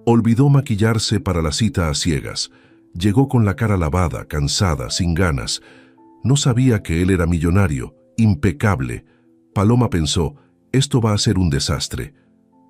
Olvidó maquillarse para la cita a ciegas. Llegó con la cara lavada, cansada, sin ganas. No sabía que él era millonario, impecable. Paloma pensó, esto va a ser un desastre.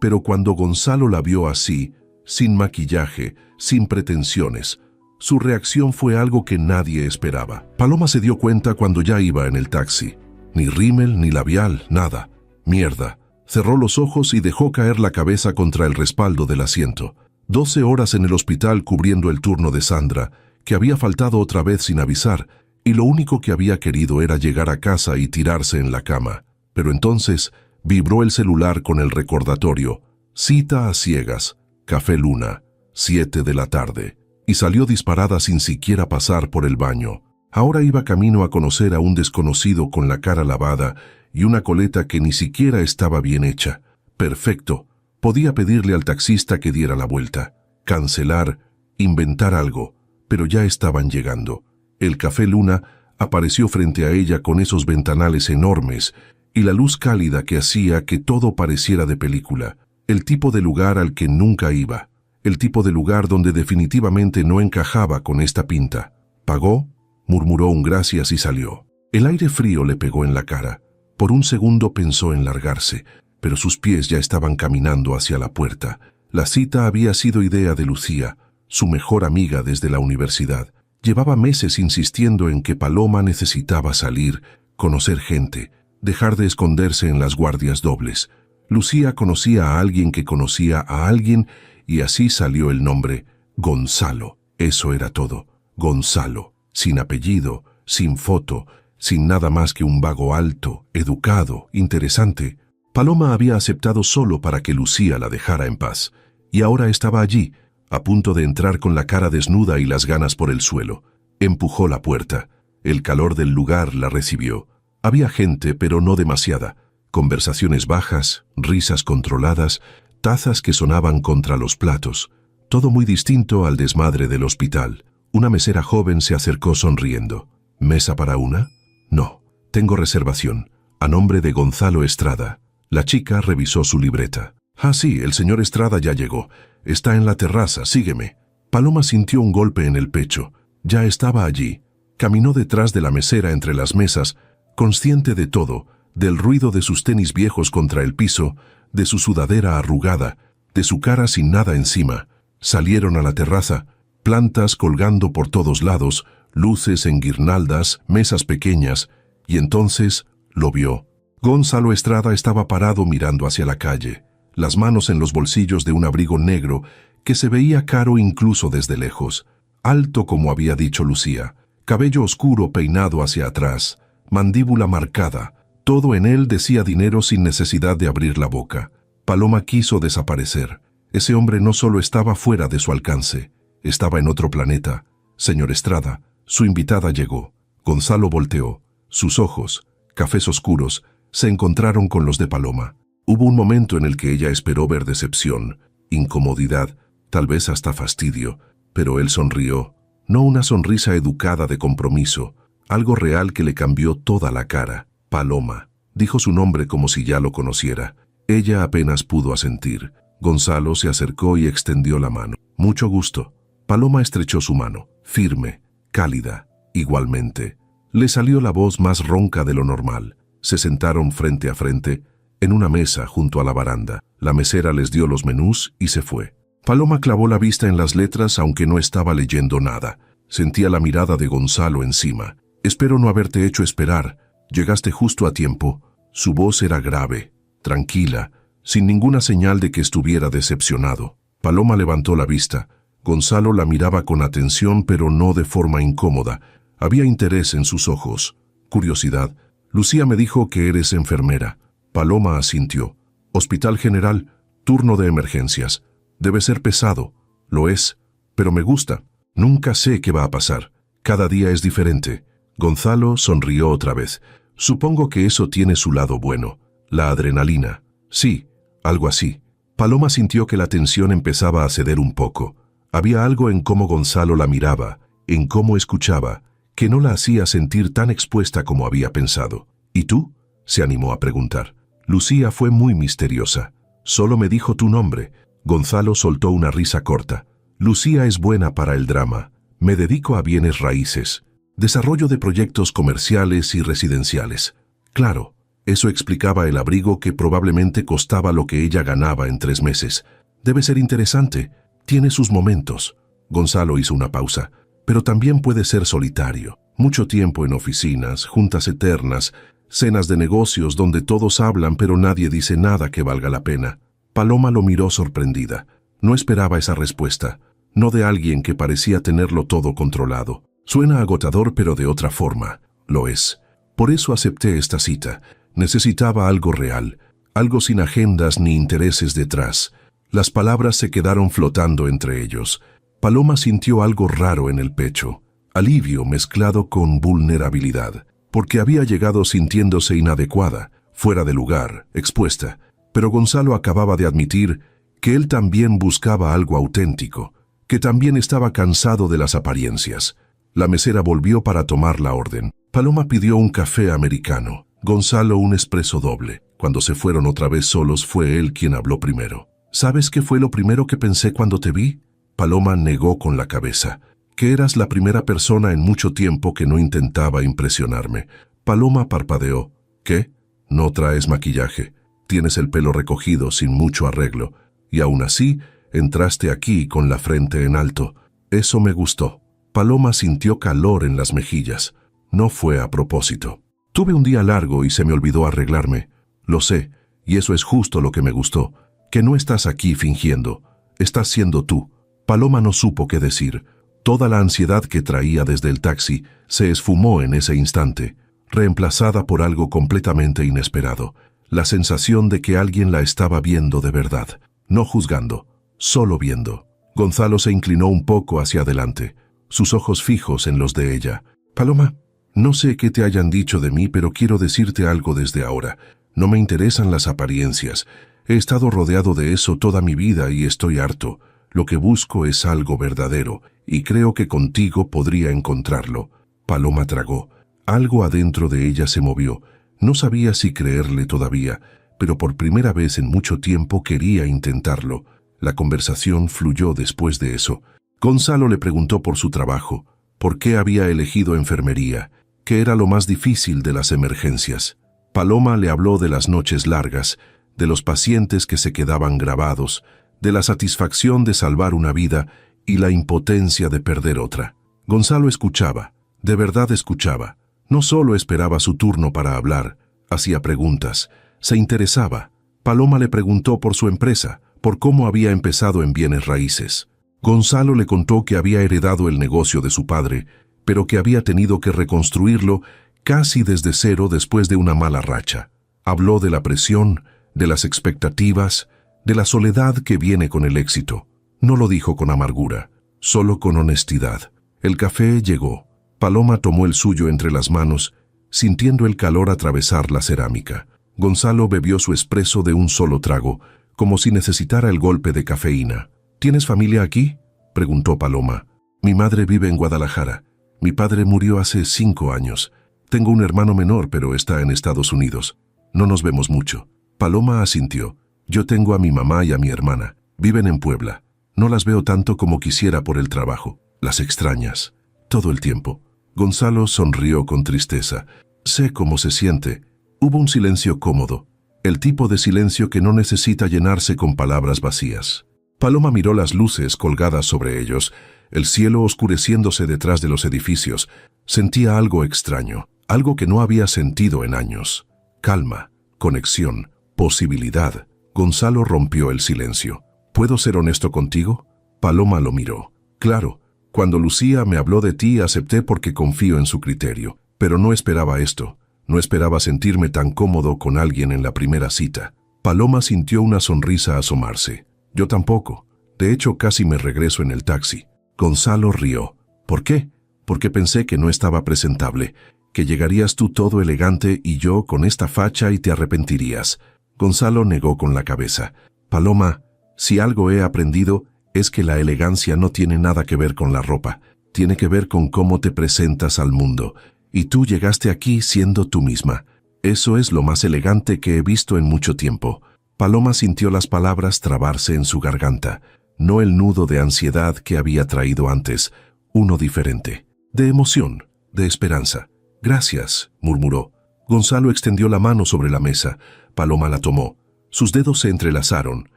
Pero cuando Gonzalo la vio así, sin maquillaje, sin pretensiones, su reacción fue algo que nadie esperaba. Paloma se dio cuenta cuando ya iba en el taxi. Ni rímel, ni labial, nada. Mierda. Cerró los ojos y dejó caer la cabeza contra el respaldo del asiento. 12 horas en el hospital cubriendo el turno de Sandra, que había faltado otra vez sin avisar, y lo único que había querido era llegar a casa y tirarse en la cama. Pero entonces vibró el celular con el recordatorio. Cita a ciegas, Café Luna, 7 de la tarde. Y salió disparada sin siquiera pasar por el baño. Ahora iba camino a conocer a un desconocido con la cara lavada y una coleta que ni siquiera estaba bien hecha. Perfecto. Podía pedirle al taxista que diera la vuelta, cancelar, inventar algo, pero ya estaban llegando. El Café Luna apareció frente a ella con esos ventanales enormes y la luz cálida que hacía que todo pareciera de película. El tipo de lugar al que nunca iba. El tipo de lugar donde definitivamente no encajaba con esta pinta. Pagó, murmuró un gracias y salió. El aire frío le pegó en la cara. Por un segundo pensó en largarse, pero sus pies ya estaban caminando hacia la puerta. La cita había sido idea de Lucía, su mejor amiga desde la universidad. Llevaba meses insistiendo en que Paloma necesitaba salir, conocer gente, dejar de esconderse en las guardias dobles. Lucía conocía a alguien que conocía a alguien y así salió el nombre, Gonzalo. Eso era todo, Gonzalo, sin apellido, sin foto, sin nada más que un vago alto, educado, interesante. Paloma había aceptado solo para que Lucía la dejara en paz, y ahora estaba allí, a punto de entrar con la cara desnuda y las ganas por el suelo. Empujó la puerta. El calor del lugar la recibió. Había gente, pero no demasiada. Conversaciones bajas, risas controladas, tazas que sonaban contra los platos. Todo muy distinto al desmadre del hospital. Una mesera joven se acercó sonriendo. ¿Mesa para una? No, tengo reservación. A nombre de Gonzalo Estrada. La chica revisó su libreta. Ah, sí, el señor Estrada ya llegó. Está en la terraza, sígueme. Paloma sintió un golpe en el pecho. Ya estaba allí. Caminó detrás de la mesera entre las mesas, consciente de todo, del ruido de sus tenis viejos contra el piso, de su sudadera arrugada, de su cara sin nada encima. Salieron a la terraza, plantas colgando por todos lados, luces en guirnaldas, mesas pequeñas, y entonces lo vio. Gonzalo Estrada estaba parado mirando hacia la calle, las manos en los bolsillos de un abrigo negro que se veía caro incluso desde lejos. Alto como había dicho Lucía, cabello oscuro peinado hacia atrás, mandíbula marcada. Todo en él decía dinero sin necesidad de abrir la boca. Paloma quiso desaparecer. Ese hombre no solo estaba fuera de su alcance, estaba en otro planeta. Señor Estrada, su invitada llegó. Gonzalo volteó. Sus ojos, cafés oscuros, se encontraron con los de Paloma. Hubo un momento en el que ella esperó ver decepción, incomodidad, tal vez hasta fastidio, pero él sonrió. No una sonrisa educada de compromiso, algo real que le cambió toda la cara. Paloma. Dijo su nombre como si ya lo conociera. Ella apenas pudo asentir. Gonzalo se acercó y extendió la mano. Mucho gusto. Paloma estrechó su mano, firme, cálida, igualmente. Le salió la voz más ronca de lo normal. Se sentaron frente a frente, en una mesa junto a la baranda. La mesera les dio los menús y se fue. Paloma clavó la vista en las letras aunque no estaba leyendo nada. Sentía la mirada de Gonzalo encima. Espero no haberte hecho esperar. Llegaste justo a tiempo. Su voz era grave, tranquila, sin ninguna señal de que estuviera decepcionado. Paloma levantó la vista. Gonzalo la miraba con atención, pero no de forma incómoda. Había interés en sus ojos, curiosidad. Lucía me dijo que eres enfermera. Paloma asintió. Hospital General, turno de emergencias. Debe ser pesado. Lo es, pero me gusta. Nunca sé qué va a pasar. Cada día es diferente. Gonzalo sonrió otra vez. Supongo que eso tiene su lado bueno. La adrenalina. Sí, algo así. Paloma sintió que la tensión empezaba a ceder un poco. Había algo en cómo Gonzalo la miraba, en cómo escuchaba, que no la hacía sentir tan expuesta como había pensado. ¿Y tú? Se animó a preguntar. Lucía fue muy misteriosa. Solo me dijo tu nombre. Gonzalo soltó una risa corta. Lucía es buena para el drama. Me dedico a bienes raíces. Desarrollo de proyectos comerciales y residenciales. Claro, eso explicaba el abrigo que probablemente costaba lo que ella ganaba en 3 meses. Debe ser interesante. Tiene sus momentos. Gonzalo hizo una pausa. Pero también puede ser solitario. Mucho tiempo en oficinas, juntas eternas, cenas de negocios donde todos hablan pero nadie dice nada que valga la pena. Paloma lo miró sorprendida. No esperaba esa respuesta. No de alguien que parecía tenerlo todo controlado. Suena agotador pero de otra forma. Lo es. Por eso acepté esta cita. Necesitaba algo real. Algo sin agendas ni intereses detrás. Las palabras se quedaron flotando entre ellos. Paloma sintió algo raro en el pecho. Alivio mezclado con vulnerabilidad. Porque había llegado sintiéndose inadecuada, fuera de lugar, expuesta. Pero Gonzalo acababa de admitir que él también buscaba algo auténtico, que también estaba cansado de las apariencias. La mesera volvió para tomar la orden. Paloma pidió un café americano, Gonzalo un espresso doble. Cuando se fueron otra vez solos fue él quien habló primero. ¿Sabes qué fue lo primero que pensé cuando te vi? Paloma negó con la cabeza. Que eras la primera persona en mucho tiempo que no intentaba impresionarme. Paloma parpadeó. ¿Qué? No traes maquillaje. Tienes el pelo recogido sin mucho arreglo. Y aún así, entraste aquí con la frente en alto. Eso me gustó. Paloma sintió calor en las mejillas. No fue a propósito. Tuve un día largo y se me olvidó arreglarme. Lo sé, y eso es justo lo que me gustó. Que no estás aquí fingiendo. Estás siendo tú. Paloma no supo qué decir. Toda la ansiedad que traía desde el taxi se esfumó en ese instante, reemplazada por algo completamente inesperado. La sensación de que alguien la estaba viendo de verdad. No juzgando, solo viendo. Gonzalo se inclinó un poco hacia adelante, sus ojos fijos en los de ella. Paloma, no sé qué te hayan dicho de mí, pero quiero decirte algo desde ahora. No me interesan las apariencias. He estado rodeado de eso toda mi vida y estoy harto. Lo que busco es algo verdadero, y creo que contigo podría encontrarlo. Paloma tragó. Algo adentro de ella se movió. No sabía si creerle todavía, pero por primera vez en mucho tiempo quería intentarlo. La conversación fluyó después de eso. Gonzalo le preguntó por su trabajo, por qué había elegido enfermería, qué era lo más difícil de las emergencias. Paloma le habló de las noches largas, de los pacientes que se quedaban grabados, de la satisfacción de salvar una vida y la impotencia de perder otra. Gonzalo escuchaba, de verdad escuchaba. No solo esperaba su turno para hablar, hacía preguntas, se interesaba. Paloma le preguntó por su empresa, por cómo había empezado en bienes raíces. Gonzalo le contó que había heredado el negocio de su padre, pero que había tenido que reconstruirlo casi desde cero después de una mala racha. Habló de la presión, de las expectativas, de la soledad que viene con el éxito. No lo dijo con amargura, solo con honestidad. El café llegó. Paloma tomó el suyo entre las manos, sintiendo el calor atravesar la cerámica. Gonzalo bebió su espresso de un solo trago, como si necesitara el golpe de cafeína. ¿Tienes familia aquí?, preguntó Paloma. Mi madre vive en Guadalajara. Mi padre murió hace 5 años. Tengo un hermano menor, pero está en Estados Unidos. No nos vemos mucho. Paloma asintió. Yo tengo a mi mamá y a mi hermana. Viven en Puebla. No las veo tanto como quisiera por el trabajo. Las extrañas. Todo el tiempo. Gonzalo sonrió con tristeza. Sé cómo se siente. Hubo un silencio cómodo. El tipo de silencio que no necesita llenarse con palabras vacías. Paloma miró las luces colgadas sobre ellos, el cielo oscureciéndose detrás de los edificios. Sentía algo extraño, algo que no había sentido en años. Calma, conexión, posibilidad. Gonzalo rompió el silencio. ¿Puedo ser honesto contigo? Paloma lo miró. Claro, cuando Lucía me habló de ti acepté porque confío en su criterio, pero no esperaba esto. No esperaba sentirme tan cómodo con alguien en la primera cita. Paloma sintió una sonrisa asomarse. Yo tampoco. De hecho, casi me regreso en el taxi. Gonzalo rió. ¿Por qué? Porque pensé que no estaba presentable, que llegarías tú todo elegante y yo con esta facha y te arrepentirías. Gonzalo negó con la cabeza. Paloma, si algo he aprendido es que la elegancia no tiene nada que ver con la ropa. Tiene que ver con cómo te presentas al mundo. Y tú llegaste aquí siendo tú misma. Eso es lo más elegante que he visto en mucho tiempo. Paloma sintió las palabras trabarse en su garganta, no el nudo de ansiedad que había traído antes, uno diferente, de emoción, de esperanza. «Gracias», murmuró. Gonzalo extendió la mano sobre la mesa. Paloma la tomó. Sus dedos se entrelazaron,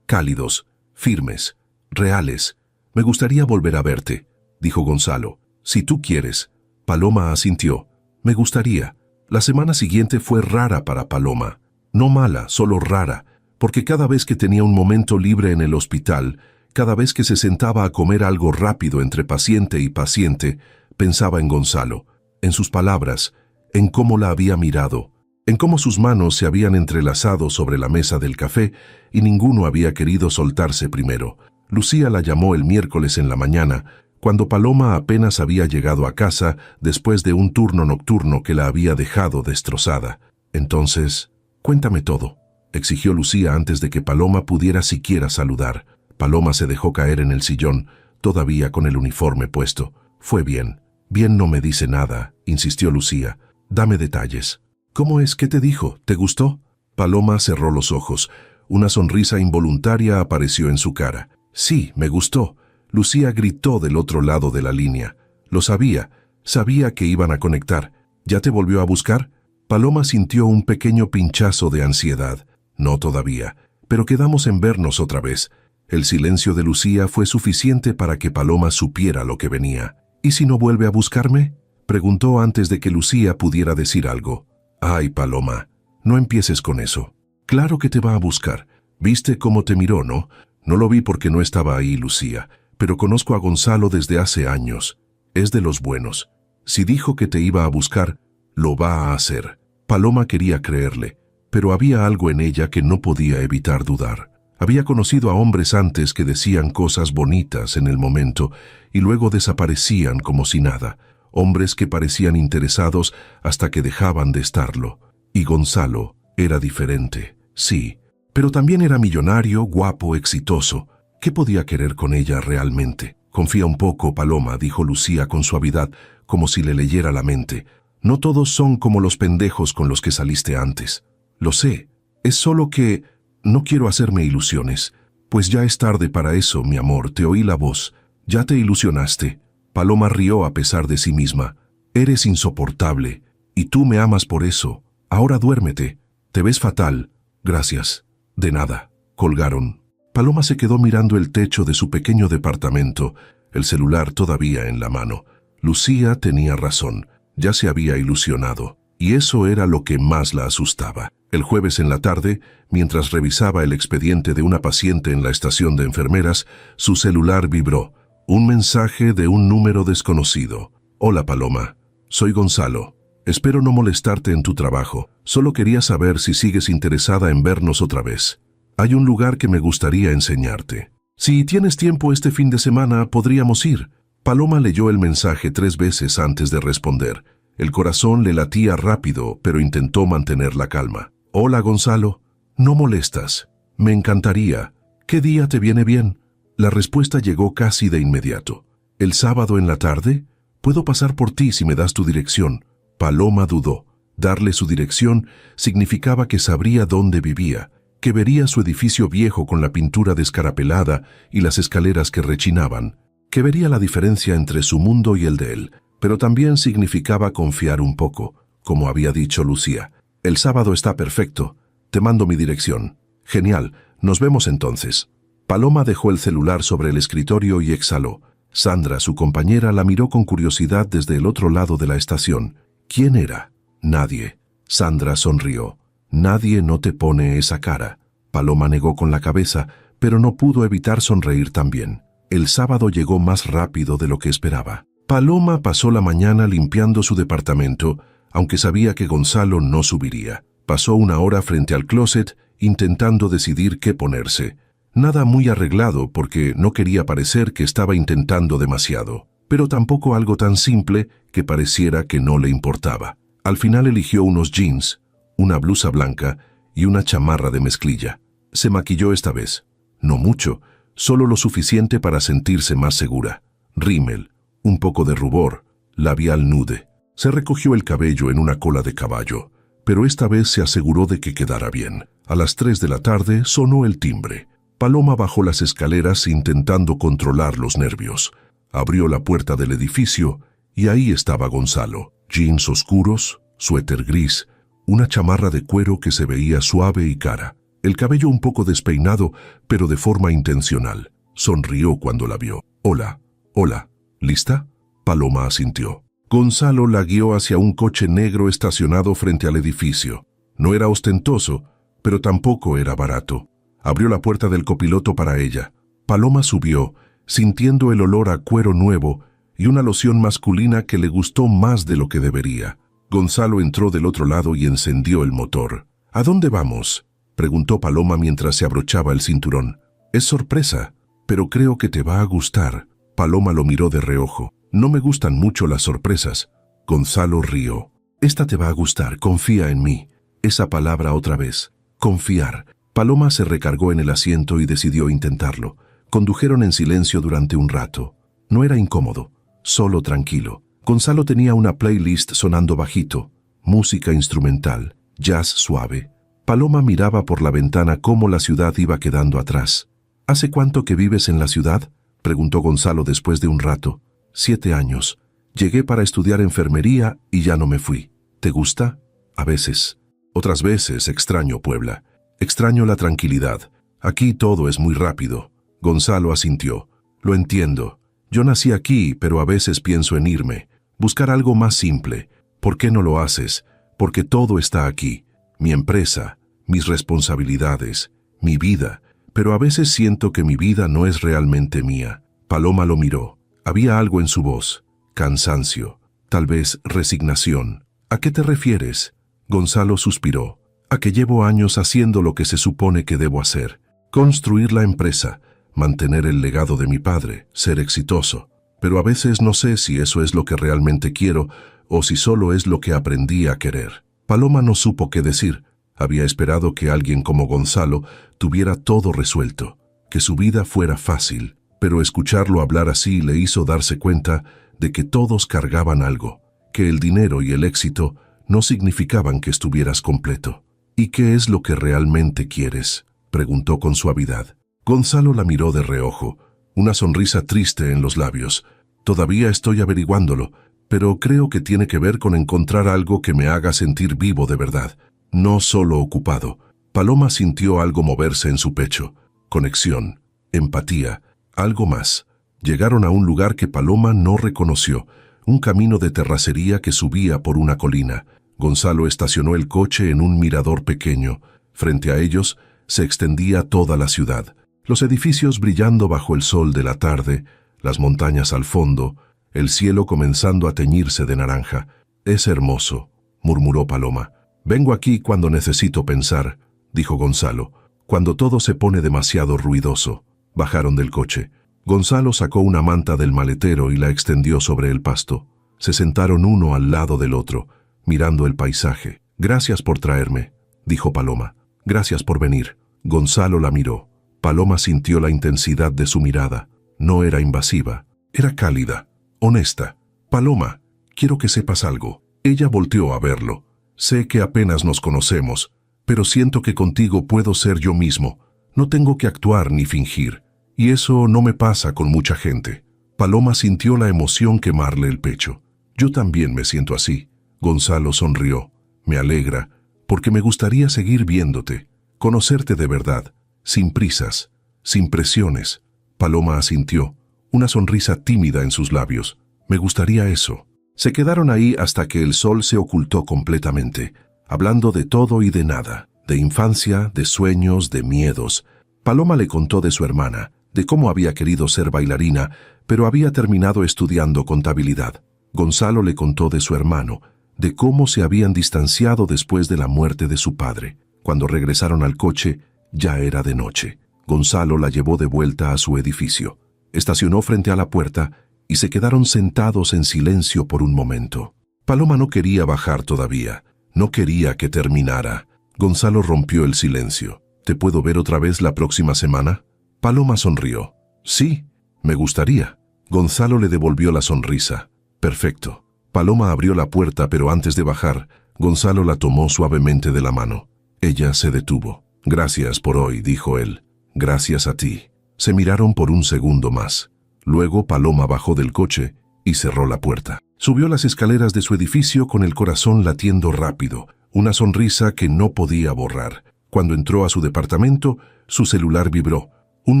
cálidos, firmes, reales. «Me gustaría volver a verte», dijo Gonzalo. «Si tú quieres». Paloma asintió. «Me gustaría». La semana siguiente fue rara para Paloma. No mala, solo rara, porque cada vez que tenía un momento libre en el hospital, cada vez que se sentaba a comer algo rápido entre paciente y paciente, pensaba en Gonzalo, en sus palabras, en cómo la había mirado, en cómo sus manos se habían entrelazado sobre la mesa del café y ninguno había querido soltarse primero. Lucía la llamó el miércoles en la mañana, cuando Paloma apenas había llegado a casa después de un turno nocturno que la había dejado destrozada. «Entonces, cuéntame todo», exigió Lucía antes de que Paloma pudiera siquiera saludar. Paloma se dejó caer en el sillón, todavía con el uniforme puesto. «Fue bien». «Bien no me dice nada», insistió Lucía. «Dame detalles». «¿Cómo es? ¿Qué te dijo? ¿Te gustó?» Paloma cerró los ojos. Una sonrisa involuntaria apareció en su cara. «Sí, me gustó». Lucía gritó del otro lado de la línea. Lo sabía, sabía que iban a conectar. «¿Ya te volvió a buscar?» Paloma sintió un pequeño pinchazo de ansiedad. «No todavía, pero quedamos en vernos otra vez». El silencio de Lucía fue suficiente para que Paloma supiera lo que venía. «¿Y si no vuelve a buscarme?», preguntó antes de que Lucía pudiera decir algo. «Ay, Paloma, no empieces con eso. Claro que te va a buscar. ¿Viste cómo te miró, no?» «No lo vi porque no estaba ahí, Lucía, pero conozco a Gonzalo desde hace años. Es de los buenos. Si dijo que te iba a buscar, lo va a hacer». Paloma quería creerle, pero había algo en ella que no podía evitar dudar. Había conocido a hombres antes que decían cosas bonitas en el momento y luego desaparecían como si nada. Hombres que parecían interesados hasta que dejaban de estarlo. Y Gonzalo era diferente, sí, pero también era millonario, guapo, exitoso. ¿Qué podía querer con ella realmente? «Confía un poco, Paloma», dijo Lucía con suavidad, como si le leyera la mente. «No todos son como los pendejos con los que saliste antes. Lo sé, es solo que no quiero hacerme ilusiones. Pues ya es tarde para eso, mi amor, te oí la voz. Ya te ilusionaste». Paloma rió a pesar de sí misma. «Eres insoportable, y tú me amas por eso. Ahora duérmete. Te ves fatal». «Gracias». «De nada». Colgaron. Paloma se quedó mirando el techo de su pequeño departamento, el celular todavía en la mano. Lucía tenía razón, ya se había ilusionado, y eso era lo que más la asustaba. El jueves en la tarde, mientras revisaba el expediente de una paciente en la estación de enfermeras, su celular vibró. Un mensaje de un número desconocido. «Hola, Paloma. Soy Gonzalo. Espero no molestarte en tu trabajo. Solo quería saber si sigues interesada en vernos otra vez. Hay un lugar que me gustaría enseñarte. Si tienes tiempo este fin de semana, podríamos ir». Paloma leyó el mensaje 3 veces antes de responder. El corazón le latía rápido, pero intentó mantener la calma. «Hola, Gonzalo. No molestas. Me encantaría. ¿Qué día te viene bien?» La respuesta llegó casi de inmediato. «¿El sábado en la tarde? Puedo pasar por ti si me das tu dirección». Paloma dudó. Darle su dirección significaba que sabría dónde vivía, que vería su edificio viejo con la pintura descarapelada y las escaleras que rechinaban, que vería la diferencia entre su mundo y el de él, pero también significaba confiar un poco, como había dicho Lucía. «El sábado está perfecto. Te mando mi dirección». «Genial. Nos vemos entonces». Paloma dejó el celular sobre el escritorio y exhaló. Sandra, su compañera, la miró con curiosidad desde el otro lado de la estación. ¿Quién era? «Nadie». Sandra sonrió. «Nadie no te pone esa cara». Paloma negó con la cabeza, pero no pudo evitar sonreír también. El sábado llegó más rápido de lo que esperaba. Paloma pasó la mañana limpiando su departamento, aunque sabía que Gonzalo no subiría. Pasó 1 hora frente al closet, intentando decidir qué ponerse. Nada muy arreglado porque no quería parecer que estaba intentando demasiado, pero tampoco algo tan simple que pareciera que no le importaba. Al final eligió unos jeans, una blusa blanca y una chamarra de mezclilla. Se maquilló esta vez. No mucho, solo lo suficiente para sentirse más segura. Rímel, un poco de rubor, labial nude. Se recogió el cabello en una cola de caballo, pero esta vez se aseguró de que quedara bien. A las 3 de la tarde sonó el timbre. Paloma bajó las escaleras intentando controlar los nervios. Abrió la puerta del edificio y ahí estaba Gonzalo. Jeans oscuros, suéter gris, una chamarra de cuero que se veía suave y cara. El cabello un poco despeinado, pero de forma intencional. Sonrió cuando la vio. «Hola, hola, ¿lista?» Paloma asintió. Gonzalo la guió hacia un coche negro estacionado frente al edificio. No era ostentoso, pero tampoco era barato. Abrió la puerta del copiloto para ella. Paloma subió, sintiendo el olor a cuero nuevo y una loción masculina que le gustó más de lo que debería. Gonzalo entró del otro lado y encendió el motor. «¿A dónde vamos?», preguntó Paloma mientras se abrochaba el cinturón. «Es sorpresa, pero creo que te va a gustar». Paloma lo miró de reojo. «No me gustan mucho las sorpresas». Gonzalo rió. «Esta te va a gustar, confía en mí». Esa palabra otra vez. Confiar. Paloma se recargó en el asiento y decidió intentarlo. Condujeron en silencio durante un rato. No era incómodo, solo tranquilo. Gonzalo tenía una playlist sonando bajito, música instrumental, jazz suave. Paloma miraba por la ventana cómo la ciudad iba quedando atrás. «¿Hace cuánto que vives en la ciudad?», preguntó Gonzalo después de un rato. «7 años. Llegué para estudiar enfermería y ya no me fui. ¿Te gusta?». «A veces. Otras veces extraño Puebla. Extraño la tranquilidad. Aquí todo es muy rápido». Gonzalo asintió. «Lo entiendo. Yo nací aquí, pero a veces pienso en irme. Buscar algo más simple. ¿Por qué no lo haces? Porque todo está aquí. Mi empresa, mis responsabilidades, mi vida. Pero a veces siento que mi vida no es realmente mía». Paloma lo miró. Había algo en su voz. Cansancio. Tal vez resignación. «¿A qué te refieres?». Gonzalo suspiró. «A que llevo años haciendo lo que se supone que debo hacer. Construir la empresa, mantener el legado de mi padre, ser exitoso. Pero a veces no sé si eso es lo que realmente quiero o si solo es lo que aprendí a querer». Paloma no supo qué decir. Había esperado que alguien como Gonzalo tuviera todo resuelto, que su vida fuera fácil, pero escucharlo hablar así le hizo darse cuenta de que todos cargaban algo, que el dinero y el éxito no significaban que estuvieras completo. «¿Y qué es lo que realmente quieres?», preguntó con suavidad. Gonzalo la miró de reojo, una sonrisa triste en los labios. «Todavía estoy averiguándolo, pero creo que tiene que ver con encontrar algo que me haga sentir vivo de verdad, no solo ocupado». Paloma sintió algo moverse en su pecho. Conexión, empatía, algo más. Llegaron a un lugar que Paloma no reconoció, un camino de terracería que subía por una colina. Gonzalo estacionó el coche en un mirador pequeño. Frente a ellos se extendía toda la ciudad. Los edificios brillando bajo el sol de la tarde, las montañas al fondo, el cielo comenzando a teñirse de naranja. «Es hermoso», murmuró Paloma. «Vengo aquí cuando necesito pensar», dijo Gonzalo, «cuando todo se pone demasiado ruidoso». Bajaron del coche. Gonzalo sacó una manta del maletero y la extendió sobre el pasto. Se sentaron uno al lado del otro, mirando el paisaje. «Gracias por traerme», dijo Paloma. «Gracias por venir». Gonzalo la miró. Paloma sintió la intensidad de su mirada. No era invasiva, era cálida, honesta. «Paloma, quiero que sepas algo». Ella volteó a verlo. «Sé que apenas nos conocemos, pero siento que contigo puedo ser yo mismo. No tengo que actuar ni fingir. Y eso no me pasa con mucha gente». Paloma sintió la emoción quemarle el pecho. «Yo también me siento así». Gonzalo sonrió. «Me alegra, porque me gustaría seguir viéndote, conocerte de verdad, sin prisas, sin presiones». Paloma asintió, una sonrisa tímida en sus labios. «Me gustaría eso». Se quedaron ahí hasta que el sol se ocultó completamente, hablando de todo y de nada, de infancia, de sueños, de miedos. Paloma le contó de su hermana, de cómo había querido ser bailarina, pero había terminado estudiando contabilidad. Gonzalo le contó de su hermano, de cómo se habían distanciado después de la muerte de su padre. Cuando regresaron al coche, ya era de noche. Gonzalo la llevó de vuelta a su edificio. Estacionó frente a la puerta y se quedaron sentados en silencio por un momento. Paloma no quería bajar todavía, no quería que terminara. Gonzalo rompió el silencio. «¿Te puedo ver otra vez la próxima semana?». Paloma sonrió. «Sí, me gustaría». Gonzalo le devolvió la sonrisa. «Perfecto». Paloma abrió la puerta, pero antes de bajar, Gonzalo la tomó suavemente de la mano. Ella se detuvo. Gracias por hoy, dijo él. Gracias a ti. Se miraron por un segundo más. Luego Paloma bajó del coche y cerró la puerta. Subió las escaleras de su edificio con el corazón latiendo rápido, una sonrisa que no podía borrar. Cuando entró a su departamento, su celular vibró. Un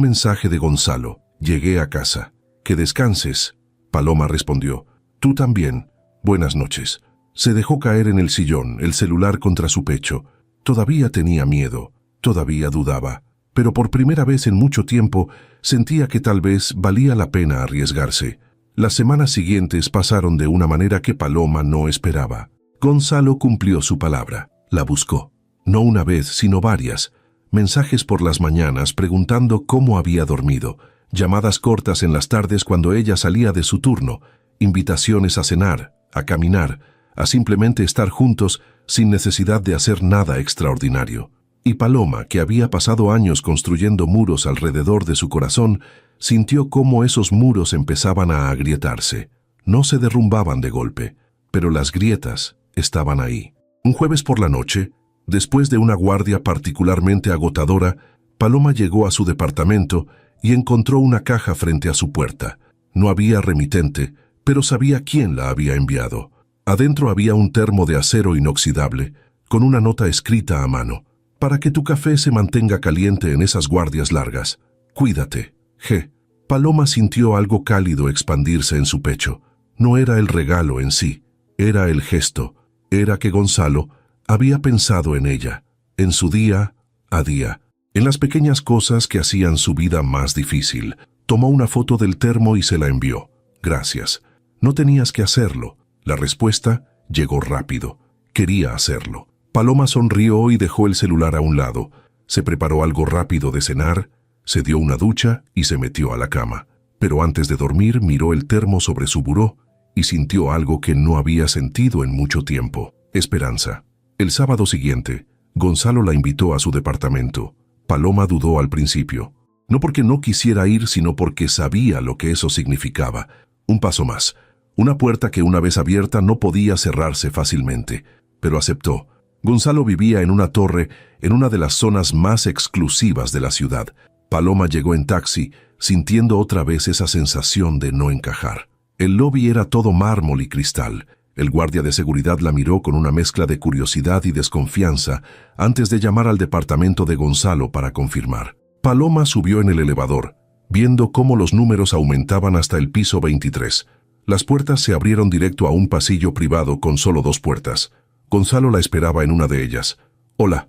mensaje de Gonzalo. Llegué a casa. Que descanses. Paloma respondió. Tú también. Buenas noches. Se dejó caer en el sillón, el celular contra su pecho. Todavía tenía miedo, todavía dudaba, pero por primera vez en mucho tiempo sentía que tal vez valía la pena arriesgarse. Las semanas siguientes pasaron de una manera que Paloma no esperaba. Gonzalo cumplió su palabra. La buscó. No una vez, sino varias. Mensajes por las mañanas preguntando cómo había dormido. Llamadas cortas en las tardes cuando ella salía de su turno. Invitaciones a cenar, a caminar, a simplemente estar juntos sin necesidad de hacer nada extraordinario. Y Paloma, que había pasado años construyendo muros alrededor de su corazón, sintió cómo esos muros empezaban a agrietarse. No se derrumbaban de golpe, pero las grietas estaban ahí. Un jueves por la noche, después de una guardia particularmente agotadora, Paloma llegó a su departamento y encontró una caja frente a su puerta. No había remitente, pero sabía quién la había enviado. Adentro había un termo de acero inoxidable, con una nota escrita a mano. Para que tu café se mantenga caliente en esas guardias largas. Cuídate, G. Paloma sintió algo cálido expandirse en su pecho. No era el regalo en sí, era el gesto. Era que Gonzalo había pensado en ella, en su día a día, en las pequeñas cosas que hacían su vida más difícil. Tomó una foto del termo y se la envió. Gracias. No tenías que hacerlo. La respuesta llegó rápido. Quería hacerlo. Paloma sonrió y dejó el celular a un lado. Se preparó algo rápido de cenar, se dio una ducha y se metió a la cama. Pero antes de dormir miró el termo sobre su buró y sintió algo que no había sentido en mucho tiempo. Esperanza. El sábado siguiente, Gonzalo la invitó a su departamento. Paloma dudó al principio. No porque no quisiera ir, sino porque sabía lo que eso significaba. Un paso más. Una puerta que una vez abierta no podía cerrarse fácilmente. Pero aceptó. Gonzalo vivía en una torre en una de las zonas más exclusivas de la ciudad. Paloma llegó en taxi, sintiendo otra vez esa sensación de no encajar. El lobby era todo mármol y cristal. El guardia de seguridad la miró con una mezcla de curiosidad y desconfianza antes de llamar al departamento de Gonzalo para confirmar. Paloma subió en el elevador, viendo cómo los números aumentaban hasta el piso 23. Las puertas se abrieron directo a un pasillo privado con solo 2 puertas. Gonzalo la esperaba en una de ellas. Hola,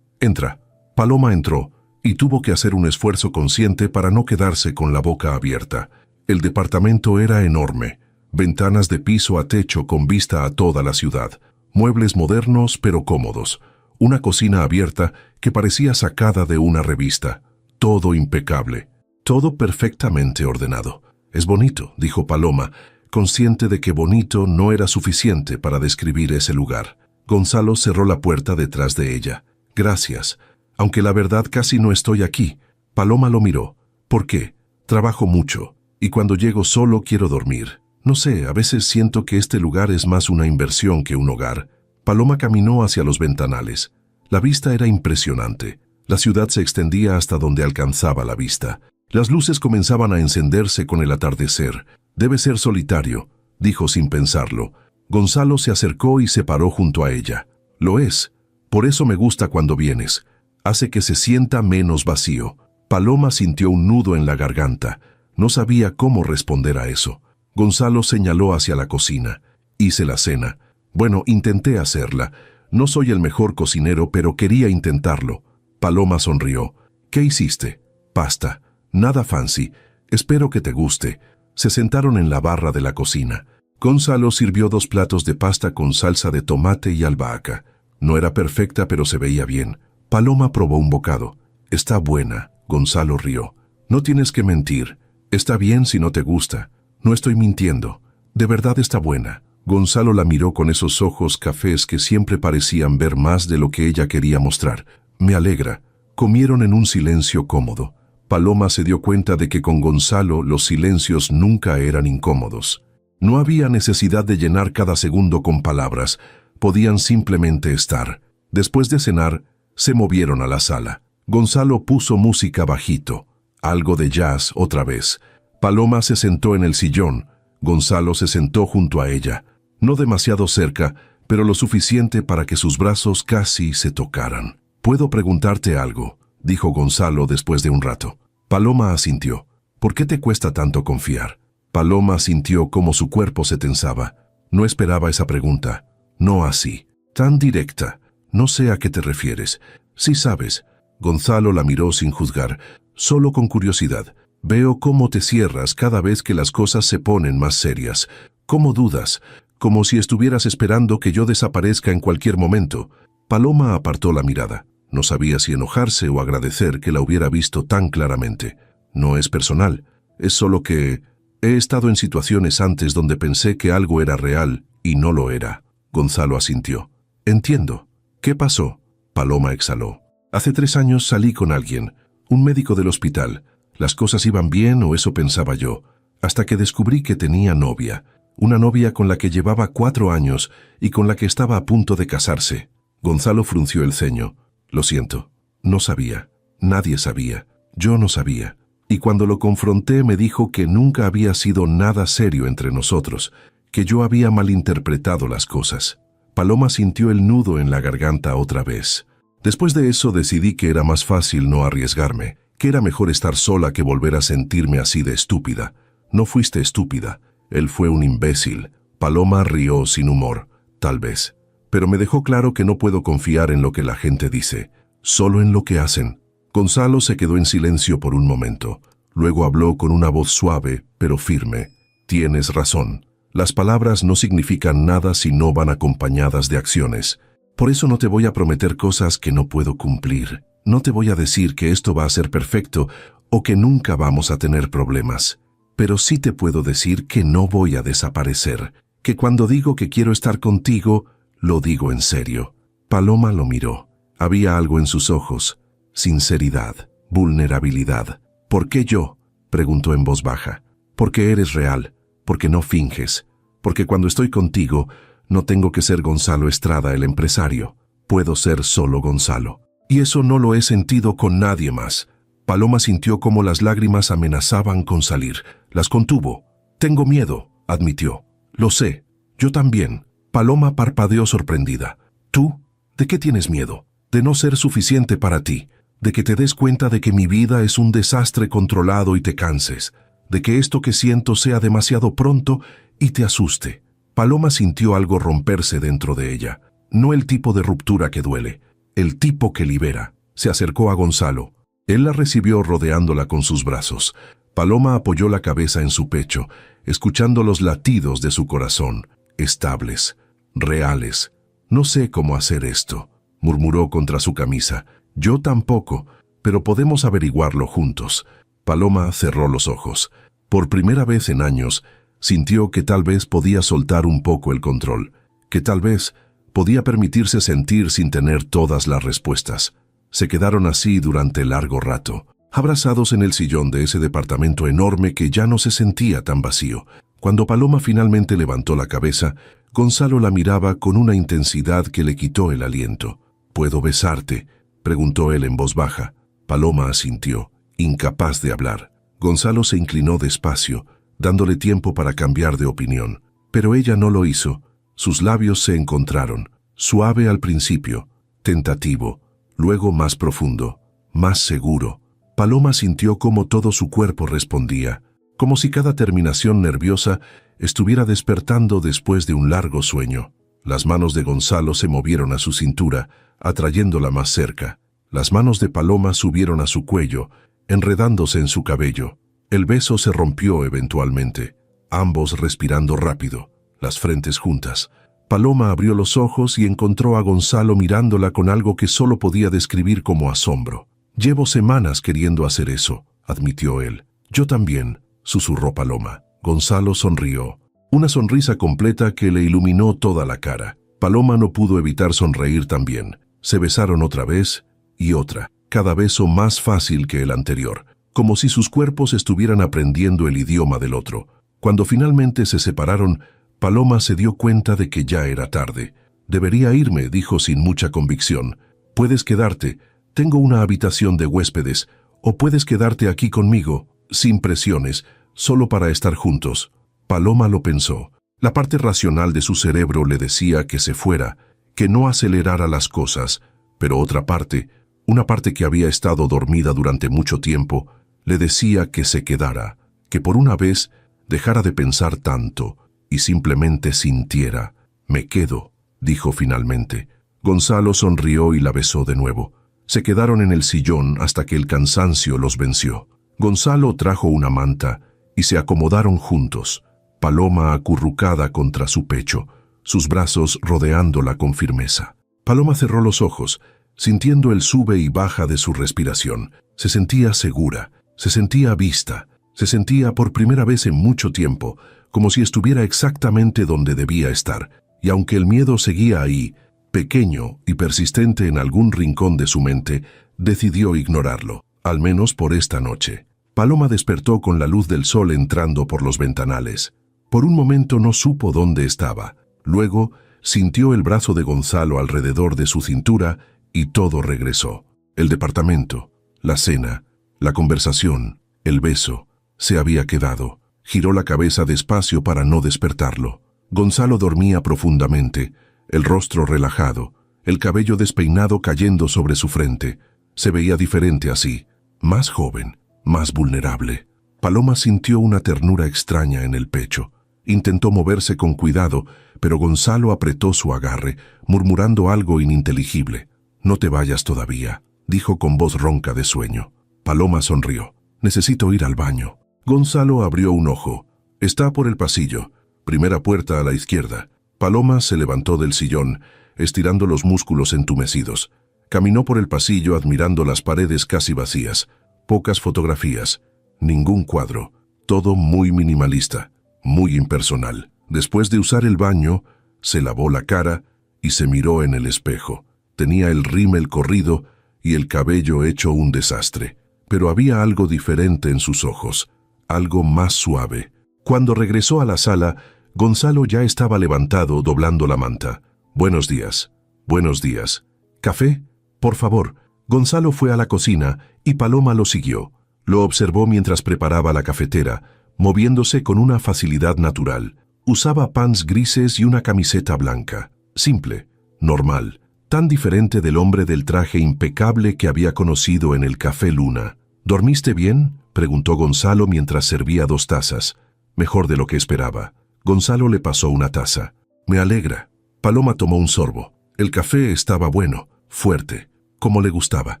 entra. Paloma entró y tuvo que hacer un esfuerzo consciente para no quedarse con la boca abierta. El departamento era enorme. Ventanas de piso a techo con vista a toda la ciudad. Muebles modernos pero cómodos. Una cocina abierta que parecía sacada de una revista. Todo impecable. Todo perfectamente ordenado. Es bonito, dijo Paloma, consciente de que bonito no era suficiente para describir ese lugar. Gonzalo cerró la puerta detrás de ella. Gracias, aunque la verdad casi no estoy aquí. Paloma lo miró. ¿Por qué? Trabajo mucho, y cuando llego solo quiero dormir. No sé, a veces siento que este lugar es más una inversión que un hogar. Paloma caminó hacia los ventanales. La vista era impresionante. La ciudad se extendía hasta donde alcanzaba la vista. Las luces comenzaban a encenderse con el atardecer. Debe ser solitario, dijo sin pensarlo. Gonzalo se acercó y se paró junto a ella. Lo es. Por eso me gusta cuando vienes. Hace que se sienta menos vacío. Paloma sintió un nudo en la garganta. No sabía cómo responder a eso. Gonzalo señaló hacia la cocina. Hice la cena. Bueno, intenté hacerla. No soy el mejor cocinero, pero quería intentarlo. Paloma sonrió. ¿Qué hiciste? Pasta. Nada fancy. Espero que te guste. Se sentaron en la barra de la cocina. Gonzalo sirvió 2 platos de pasta con salsa de tomate y albahaca. No era perfecta, pero se veía bien. Paloma probó un bocado. Está buena. Gonzalo rió. No tienes que mentir. Está bien si no te gusta. No estoy mintiendo. De verdad está buena. Gonzalo la miró con esos ojos cafés que siempre parecían ver más de lo que ella quería mostrar. Me alegra. Comieron en un silencio cómodo. Paloma se dio cuenta de que con Gonzalo los silencios nunca eran incómodos. No había necesidad de llenar cada segundo con palabras. Podían simplemente estar. Después de cenar, Se movieron a la sala. Gonzalo puso música bajito, algo de jazz otra vez. Paloma se sentó en el sillón. Gonzalo se sentó junto a ella, no demasiado cerca, pero lo suficiente para que sus brazos casi se tocaran. «¿Puedo preguntarte algo?», dijo Gonzalo después de un rato. Paloma asintió. «¿Por qué te cuesta tanto confiar?». Paloma sintió cómo su cuerpo se tensaba. No esperaba esa pregunta. No así, tan directa. «No sé a qué te refieres». «Sí sabes». Gonzalo la miró sin juzgar, solo con curiosidad. «Veo cómo te cierras cada vez que las cosas se ponen más serias. Cómo dudas, como si estuvieras esperando que yo desaparezca en cualquier momento». Paloma apartó la mirada. No sabía si enojarse o agradecer que la hubiera visto tan claramente. «No es personal, es solo que he estado en situaciones antes donde pensé que algo era real y no lo era». Gonzalo asintió. «Entiendo». «¿Qué pasó?». Paloma exhaló. «Hace 3 años salí con alguien, un médico del hospital. Las cosas iban bien, o eso pensaba yo, hasta que descubrí que tenía novia. Una novia con la que llevaba 4 años y con la que estaba a punto de casarse». Gonzalo frunció el ceño. «Lo siento, no sabía. Nadie sabía. Yo no sabía. Y cuando lo confronté me dijo que nunca había sido nada serio entre nosotros, que yo había malinterpretado las cosas». Paloma sintió el nudo en la garganta otra vez. «Después de eso decidí que era más fácil no arriesgarme, que era mejor estar sola que volver a sentirme así de estúpida». «No fuiste estúpida. Él fue un imbécil». Paloma rió sin humor. «Tal vez. Pero me dejó claro que no puedo confiar en lo que la gente dice, solo en lo que hacen». Gonzalo se quedó en silencio por un momento. Luego habló con una voz suave, pero firme. «Tienes razón. Las palabras no significan nada si no van acompañadas de acciones. Por eso no te voy a prometer cosas que no puedo cumplir. No te voy a decir que esto va a ser perfecto o que nunca vamos a tener problemas. Pero sí te puedo decir que no voy a desaparecer, que cuando digo que quiero estar contigo, lo digo en serio». Paloma lo miró. Había algo en sus ojos. Sinceridad, vulnerabilidad. «¿Por qué yo?», preguntó en voz baja. «Porque eres real, porque no finges, porque cuando estoy contigo no tengo que ser Gonzalo Estrada el empresario. Puedo ser solo Gonzalo. Y eso no lo he sentido con nadie más». Paloma sintió cómo las lágrimas amenazaban con salir. Las contuvo. «Tengo miedo», admitió. «Lo sé. Yo también». Paloma parpadeó sorprendida. «¿Tú? ¿De qué tienes miedo? De no ser suficiente para ti. De que te des cuenta de que mi vida es un desastre controlado y te canses. De que esto que siento sea demasiado pronto y te asuste». Paloma sintió algo romperse dentro de ella. No el tipo de ruptura que duele, el tipo que libera. Se acercó a Gonzalo. Él la recibió rodeándola con sus brazos. Paloma apoyó la cabeza en su pecho, escuchando los latidos de su corazón, estables, reales. «No sé cómo hacer esto», murmuró contra su camisa. «Yo tampoco, pero podemos averiguarlo juntos». Paloma cerró los ojos. Por primera vez en años, sintió que tal vez podía soltar un poco el control, que tal vez podía permitirse sentir sin tener todas las respuestas. Se quedaron así durante largo rato, abrazados en el sillón de ese departamento enorme que ya no se sentía tan vacío. Cuando Paloma finalmente levantó la cabeza, Gonzalo la miraba con una intensidad que le quitó el aliento. «¿Puedo besarte?», preguntó él en voz baja. Paloma asintió, incapaz de hablar. Gonzalo se inclinó despacio, dándole tiempo para cambiar de opinión. Pero ella no lo hizo. Sus labios se encontraron, suave al principio, tentativo, luego más profundo, más seguro. Paloma sintió cómo todo su cuerpo respondía, como si cada terminación nerviosa estuviera despertando después de un largo sueño. Las manos de Gonzalo se movieron a su cintura, atrayéndola más cerca. Las manos de Paloma subieron a su cuello, enredándose en su cabello. El beso se rompió eventualmente, ambos respirando rápido, las frentes juntas. Paloma abrió los ojos y encontró a Gonzalo mirándola con algo que solo podía describir como asombro. «Llevo semanas queriendo hacer eso», admitió él. «Yo también», susurró Paloma. Gonzalo sonrió, una sonrisa completa que le iluminó toda la cara. Paloma no pudo evitar sonreír también. Se besaron otra vez y otra, cada beso más fácil que el anterior, como si sus cuerpos estuvieran aprendiendo el idioma del otro. Cuando finalmente se separaron, Paloma se dio cuenta de que ya era tarde. «Debería irme», dijo sin mucha convicción. Puedes quedarte, tengo una habitación de huéspedes, o puedes quedarte aquí conmigo, sin presiones, solo para estar juntos. Paloma lo pensó. La parte racional de su cerebro le decía que se fuera, que no acelerara las cosas, pero otra parte, una parte que había estado dormida durante mucho tiempo, le decía que se quedara, que por una vez dejara de pensar tanto y simplemente sintiera. Me quedo, dijo finalmente. Gonzalo sonrió y la besó de nuevo. Se quedaron en el sillón hasta que el cansancio los venció. Gonzalo trajo una manta y se acomodaron juntos, Paloma acurrucada contra su pecho, sus brazos rodeándola con firmeza. Paloma cerró los ojos, sintiendo el sube y baja de su respiración. Se sentía segura, se sentía vista, se sentía por primera vez en mucho tiempo, como si estuviera exactamente donde debía estar. Y aunque el miedo seguía ahí, pequeño y persistente en algún rincón de su mente, decidió ignorarlo, al menos por esta noche. Paloma despertó con la luz del sol entrando por los ventanales. Por un momento no supo dónde estaba. Luego sintió el brazo de Gonzalo alrededor de su cintura y todo regresó. El departamento, la cena, la conversación, el beso, se había quedado. Giró la cabeza despacio para no despertarlo. Gonzalo dormía profundamente, el rostro relajado, el cabello despeinado cayendo sobre su frente. Se veía diferente así, más joven, más vulnerable. Paloma sintió una ternura extraña en el pecho. Intentó moverse con cuidado, pero Gonzalo apretó su agarre, murmurando algo ininteligible. «No te vayas todavía», dijo con voz ronca de sueño. Paloma sonrió. «Necesito ir al baño». Gonzalo abrió un ojo. «Está por el pasillo. Primera puerta a la izquierda». Paloma se levantó del sillón, estirando los músculos entumecidos. Caminó por el pasillo admirando las paredes casi vacías. Pocas fotografías, ningún cuadro, todo muy minimalista, muy impersonal. Después de usar el baño, se lavó la cara y se miró en el espejo. Tenía el rímel corrido y el cabello hecho un desastre, pero había algo diferente en sus ojos, algo más suave. Cuando regresó a la sala, Gonzalo ya estaba levantado doblando la manta. «Buenos días». «Buenos días». «¿Café? Por favor». Gonzalo fue a la cocina y Paloma lo siguió. Lo observó mientras preparaba la cafetera, moviéndose con una facilidad natural. Usaba pants grises y una camiseta blanca. Simple, normal, tan diferente del hombre del traje impecable que había conocido en el Café Luna. «¿Dormiste bien?», preguntó Gonzalo mientras servía 2 tazas. «Mejor de lo que esperaba». Gonzalo le pasó una taza. «Me alegra». Paloma tomó un sorbo. El café estaba bueno, fuerte, como le gustaba.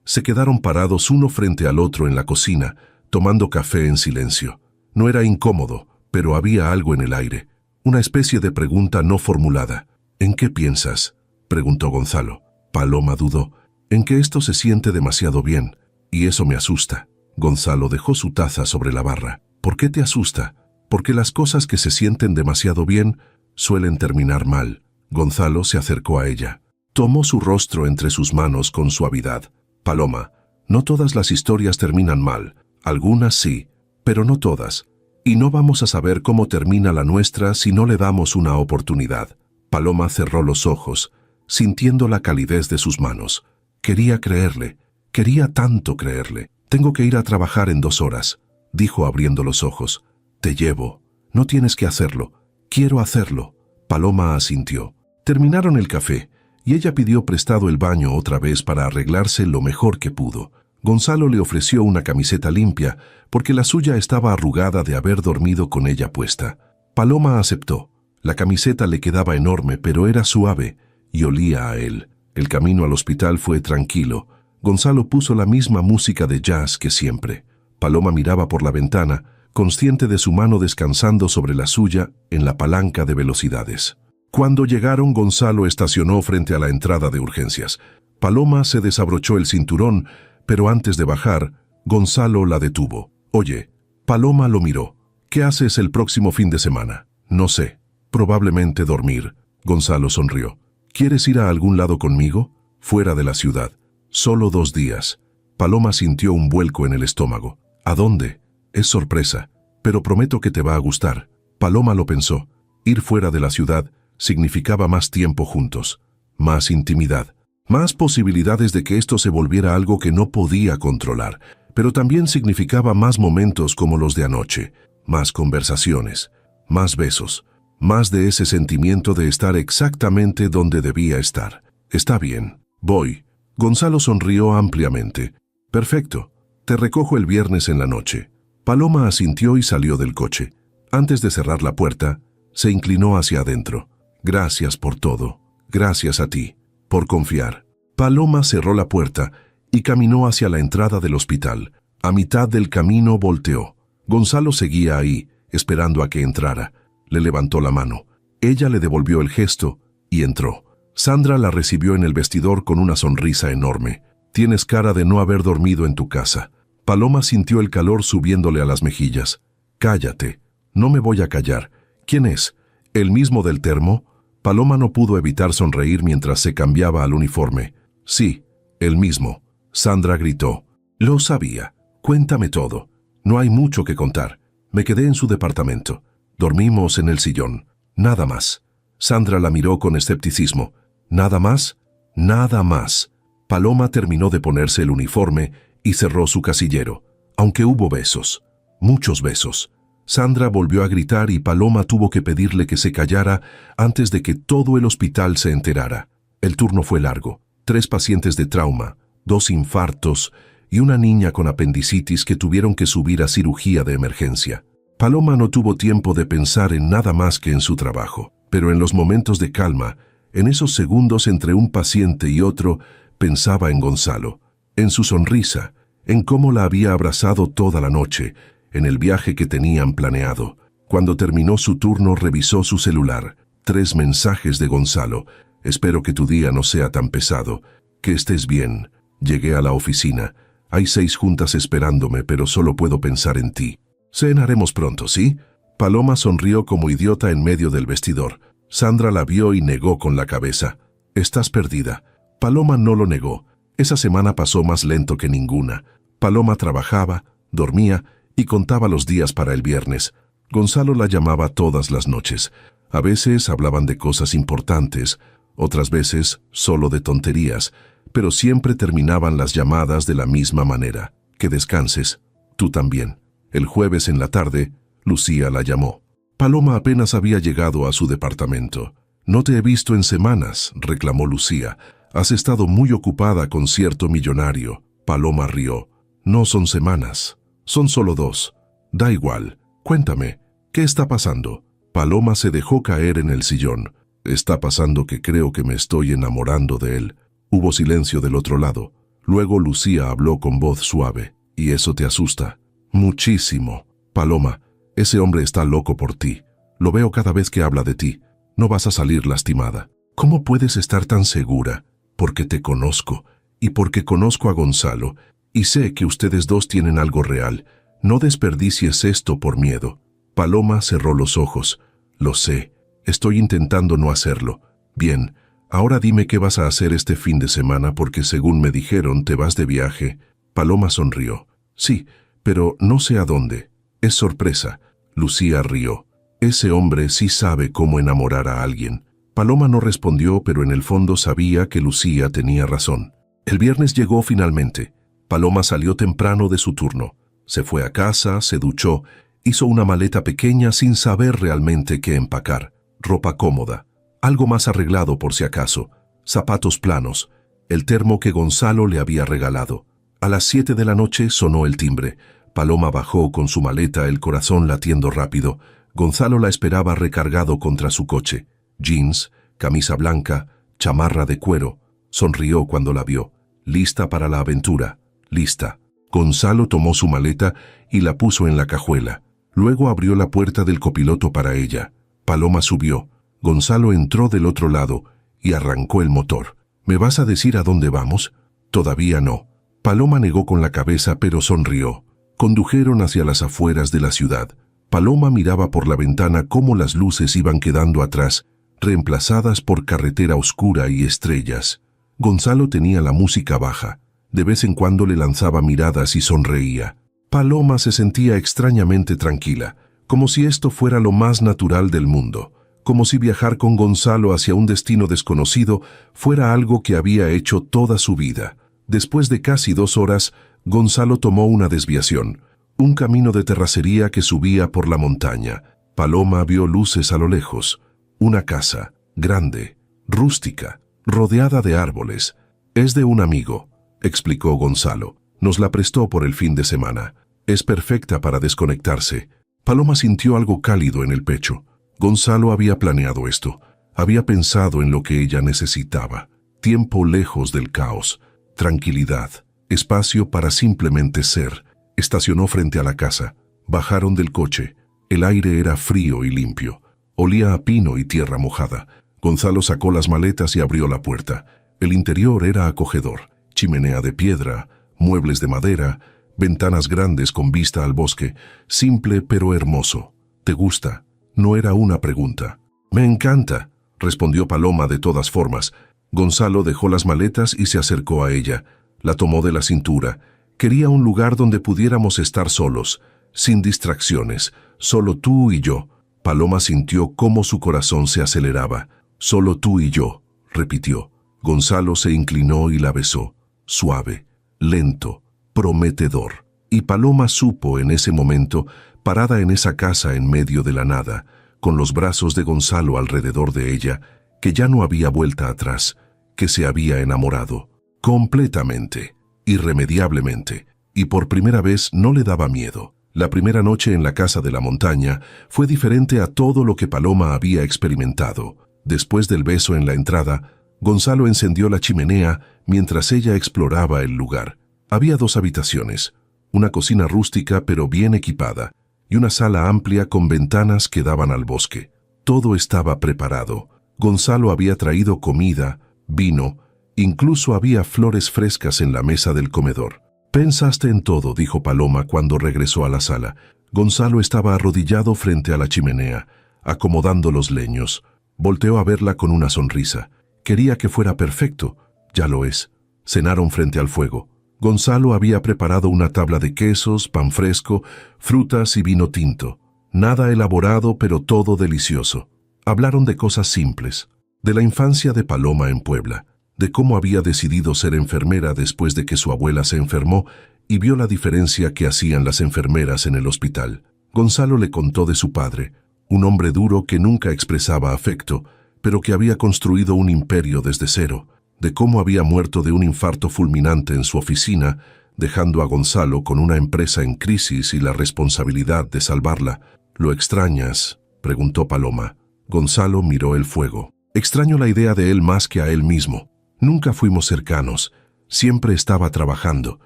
Se quedaron parados uno frente al otro en la cocina, tomando café en silencio. No era incómodo, pero había algo en el aire, una especie de pregunta no formulada. «¿En qué piensas?», preguntó Gonzalo. Paloma dudó. «En que esto se siente demasiado bien, y eso me asusta». Gonzalo dejó su taza sobre la barra. «¿Por qué te asusta?». «Porque las cosas que se sienten demasiado bien suelen terminar mal». Gonzalo se acercó a ella. Tomó su rostro entre sus manos con suavidad. «Paloma, no todas las historias terminan mal. Algunas sí, pero no todas. Y no vamos a saber cómo termina la nuestra si no le damos una oportunidad». Paloma cerró los ojos, sintiendo la calidez de sus manos. Quería creerle, quería tanto creerle. «Tengo que ir a trabajar en 2 horas», dijo abriendo los ojos. «Te llevo». «No tienes que hacerlo. Quiero hacerlo». Paloma asintió. Terminaron el café, y ella pidió prestado el baño otra vez para arreglarse lo mejor que pudo. Gonzalo le ofreció una camiseta limpia, porque la suya estaba arrugada de haber dormido con ella puesta. Paloma aceptó. La camiseta le quedaba enorme, pero era suave, y olía a él. El camino al hospital fue tranquilo. Gonzalo puso la misma música de jazz que siempre. Paloma miraba por la ventana, consciente de su mano descansando sobre la suya en la palanca de velocidades. Cuando llegaron, Gonzalo estacionó frente a la entrada de urgencias. Paloma se desabrochó el cinturón, pero antes de bajar, Gonzalo la detuvo. «Oye». Paloma lo miró. «¿Qué haces el próximo fin de semana?» «No sé. Probablemente dormir». Gonzalo sonrió. «¿Quieres ir a algún lado conmigo?» «Fuera de la ciudad. Solo 2 días». Paloma sintió un vuelco en el estómago. «¿A dónde?» «Es sorpresa, pero prometo que te va a gustar». Paloma lo pensó. Ir fuera de la ciudad significaba más tiempo juntos, más intimidad. Más posibilidades de que esto se volviera algo que no podía controlar, pero también significaba más momentos como los de anoche, más conversaciones, más besos, más de ese sentimiento de estar exactamente donde debía estar. Está bien, voy. Gonzalo sonrió ampliamente. Perfecto, te recojo el viernes en la noche. Paloma asintió y salió del coche. Antes de cerrar la puerta, se inclinó hacia adentro. Gracias por todo. Gracias a ti, por confiar. Paloma cerró la puerta y caminó hacia la entrada del hospital. A mitad del camino volteó. Gonzalo seguía ahí, esperando a que entrara. Le levantó la mano. Ella le devolvió el gesto y entró. Sandra la recibió en el vestidor con una sonrisa enorme. Tienes cara de no haber dormido en tu casa. Paloma sintió el calor subiéndole a las mejillas. Cállate. No me voy a callar. ¿Quién es? ¿El mismo del termo? Paloma no pudo evitar sonreír mientras se cambiaba al uniforme. Sí, el mismo. Sandra gritó. Lo sabía. Cuéntame todo. No hay mucho que contar. Me quedé en su departamento. Dormimos en el sillón. Nada más. Sandra la miró con escepticismo. ¿Nada más? Nada más. Paloma terminó de ponerse el uniforme y cerró su casillero. Aunque hubo besos. Muchos besos. Sandra volvió a gritar y Paloma tuvo que pedirle que se callara antes de que todo el hospital se enterara. El turno fue largo. 3 pacientes de trauma, 2 infartos y una niña con apendicitis que tuvieron que subir a cirugía de emergencia. Paloma no tuvo tiempo de pensar en nada más que en su trabajo, pero en los momentos de calma, en esos segundos entre un paciente y otro, pensaba en Gonzalo, en su sonrisa, en cómo la había abrazado toda la noche, en el viaje que tenían planeado. Cuando terminó su turno, revisó su celular. 3 mensajes de Gonzalo. Espero que tu día no sea tan pesado. Que estés bien. Llegué a la oficina. Hay 6 juntas esperándome, pero solo puedo pensar en ti. Cenaremos pronto, ¿sí? Paloma sonrió como idiota en medio del vestidor. Sandra la vio y negó con la cabeza. Estás perdida. Paloma no lo negó. Esa semana pasó más lento que ninguna. Paloma trabajaba, dormía y contaba los días para el viernes. Gonzalo la llamaba todas las noches. A veces hablaban de cosas importantes, otras veces solo de tonterías, pero siempre terminaban las llamadas de la misma manera. Que descanses. Tú también. El jueves en la tarde, Lucía la llamó. Paloma apenas había llegado a su departamento. No te he visto en semanas, reclamó Lucía. Has estado muy ocupada con cierto millonario. Paloma rió. No son semanas. Son solo 2. Da igual. Cuéntame, ¿qué está pasando? Paloma se dejó caer en el sillón. Está pasando que creo que me estoy enamorando de él. Hubo silencio del otro lado. Luego Lucía habló con voz suave. ¿Y eso te asusta? Muchísimo. Paloma, ese hombre está loco por ti. Lo veo cada vez que habla de ti. No vas a salir lastimada. ¿Cómo puedes estar tan segura? Porque te conozco, y porque conozco a Gonzalo, y sé que ustedes 2 tienen algo real. No desperdicies esto por miedo. Paloma cerró los ojos. Lo sé. Estoy intentando no hacerlo. Bien, ahora dime qué vas a hacer este fin de semana porque según me dijeron te vas de viaje. Paloma sonrió. Sí, pero no sé a dónde. Es sorpresa. Lucía rió. Ese hombre sí sabe cómo enamorar a alguien. Paloma no respondió, pero en el fondo sabía que Lucía tenía razón. El viernes llegó finalmente. Paloma salió temprano de su turno. Se fue a casa, se duchó, hizo una maleta pequeña sin saber realmente qué empacar. Ropa cómoda, algo más arreglado por si acaso, zapatos planos, el termo que Gonzalo le había regalado. A las 7 de la noche sonó el timbre. Paloma bajó con su maleta, el corazón latiendo rápido. Gonzalo la esperaba recargado contra su coche. Jeans, camisa blanca, chamarra de cuero. Sonrió cuando la vio. Lista para la aventura. Lista. Gonzalo tomó su maleta y la puso en la cajuela. Luego abrió la puerta del copiloto para ella. Paloma subió. Gonzalo entró del otro lado y arrancó el motor. ¿Me vas a decir a dónde vamos? Todavía no. Paloma negó con la cabeza, pero sonrió. Condujeron hacia las afueras de la ciudad. Paloma miraba por la ventana cómo las luces iban quedando atrás, reemplazadas por carretera oscura y estrellas. Gonzalo tenía la música baja. De vez en cuando le lanzaba miradas y sonreía. Paloma se sentía extrañamente tranquila, como si esto fuera lo más natural del mundo, como si viajar con Gonzalo hacia un destino desconocido fuera algo que había hecho toda su vida. Después de casi 2 horas, Gonzalo tomó una desviación, un camino de terracería que subía por la montaña. Paloma vio luces a lo lejos, una casa, grande, rústica, rodeada de árboles. «Es de un amigo», explicó Gonzalo. «Nos la prestó por el fin de semana. Es perfecta para desconectarse». Paloma sintió algo cálido en el pecho. Gonzalo había planeado esto. Había pensado en lo que ella necesitaba. Tiempo lejos del caos. Tranquilidad. Espacio para simplemente ser. Estacionó frente a la casa. Bajaron del coche. El aire era frío y limpio. Olía a pino y tierra mojada. Gonzalo sacó las maletas y abrió la puerta. El interior era acogedor. Chimenea de piedra, muebles de madera, ventanas grandes con vista al bosque. Simple pero hermoso. «¿Te gusta?». No era una pregunta. «Me encanta», respondió Paloma de todas formas. Gonzalo dejó las maletas y se acercó a ella. La tomó de la cintura. «Quería un lugar donde pudiéramos estar solos, sin distracciones, solo tú y yo». Paloma sintió cómo su corazón se aceleraba. «Solo tú y yo», repitió. Gonzalo se inclinó y la besó. Suave, lento, prometedor. Y Paloma supo en ese momento, parada en esa casa en medio de la nada, con los brazos de Gonzalo alrededor de ella, que ya no había vuelta atrás, que se había enamorado. Completamente, irremediablemente, y por primera vez no le daba miedo. La primera noche en la casa de la montaña fue diferente a todo lo que Paloma había experimentado. Después del beso en la entrada, Gonzalo encendió la chimenea mientras ella exploraba el lugar. Había 2 habitaciones, una cocina rústica pero bien equipada, y una sala amplia con ventanas que daban al bosque. Todo estaba preparado. Gonzalo había traído comida, vino, incluso había flores frescas en la mesa del comedor. «Pensaste en todo», dijo Paloma cuando regresó a la sala. Gonzalo estaba arrodillado frente a la chimenea, acomodando los leños. Volteó a verla con una sonrisa. Quería que fuera perfecto. Ya lo es. Cenaron frente al fuego. Gonzalo había preparado una tabla de quesos, pan fresco, frutas y vino tinto. Nada elaborado, pero todo delicioso. Hablaron de cosas simples, de la infancia de Paloma en Puebla, de cómo había decidido ser enfermera después de que su abuela se enfermó y vio la diferencia que hacían las enfermeras en el hospital. Gonzalo le contó de su padre, un hombre duro que nunca expresaba afecto, pero que había construido un imperio desde cero, de cómo había muerto de un infarto fulminante en su oficina, dejando a Gonzalo con una empresa en crisis y la responsabilidad de salvarla. «¿Lo extrañas?», preguntó Paloma. Gonzalo miró el fuego. «Extraño la idea de él más que a él mismo. Nunca fuimos cercanos. Siempre estaba trabajando,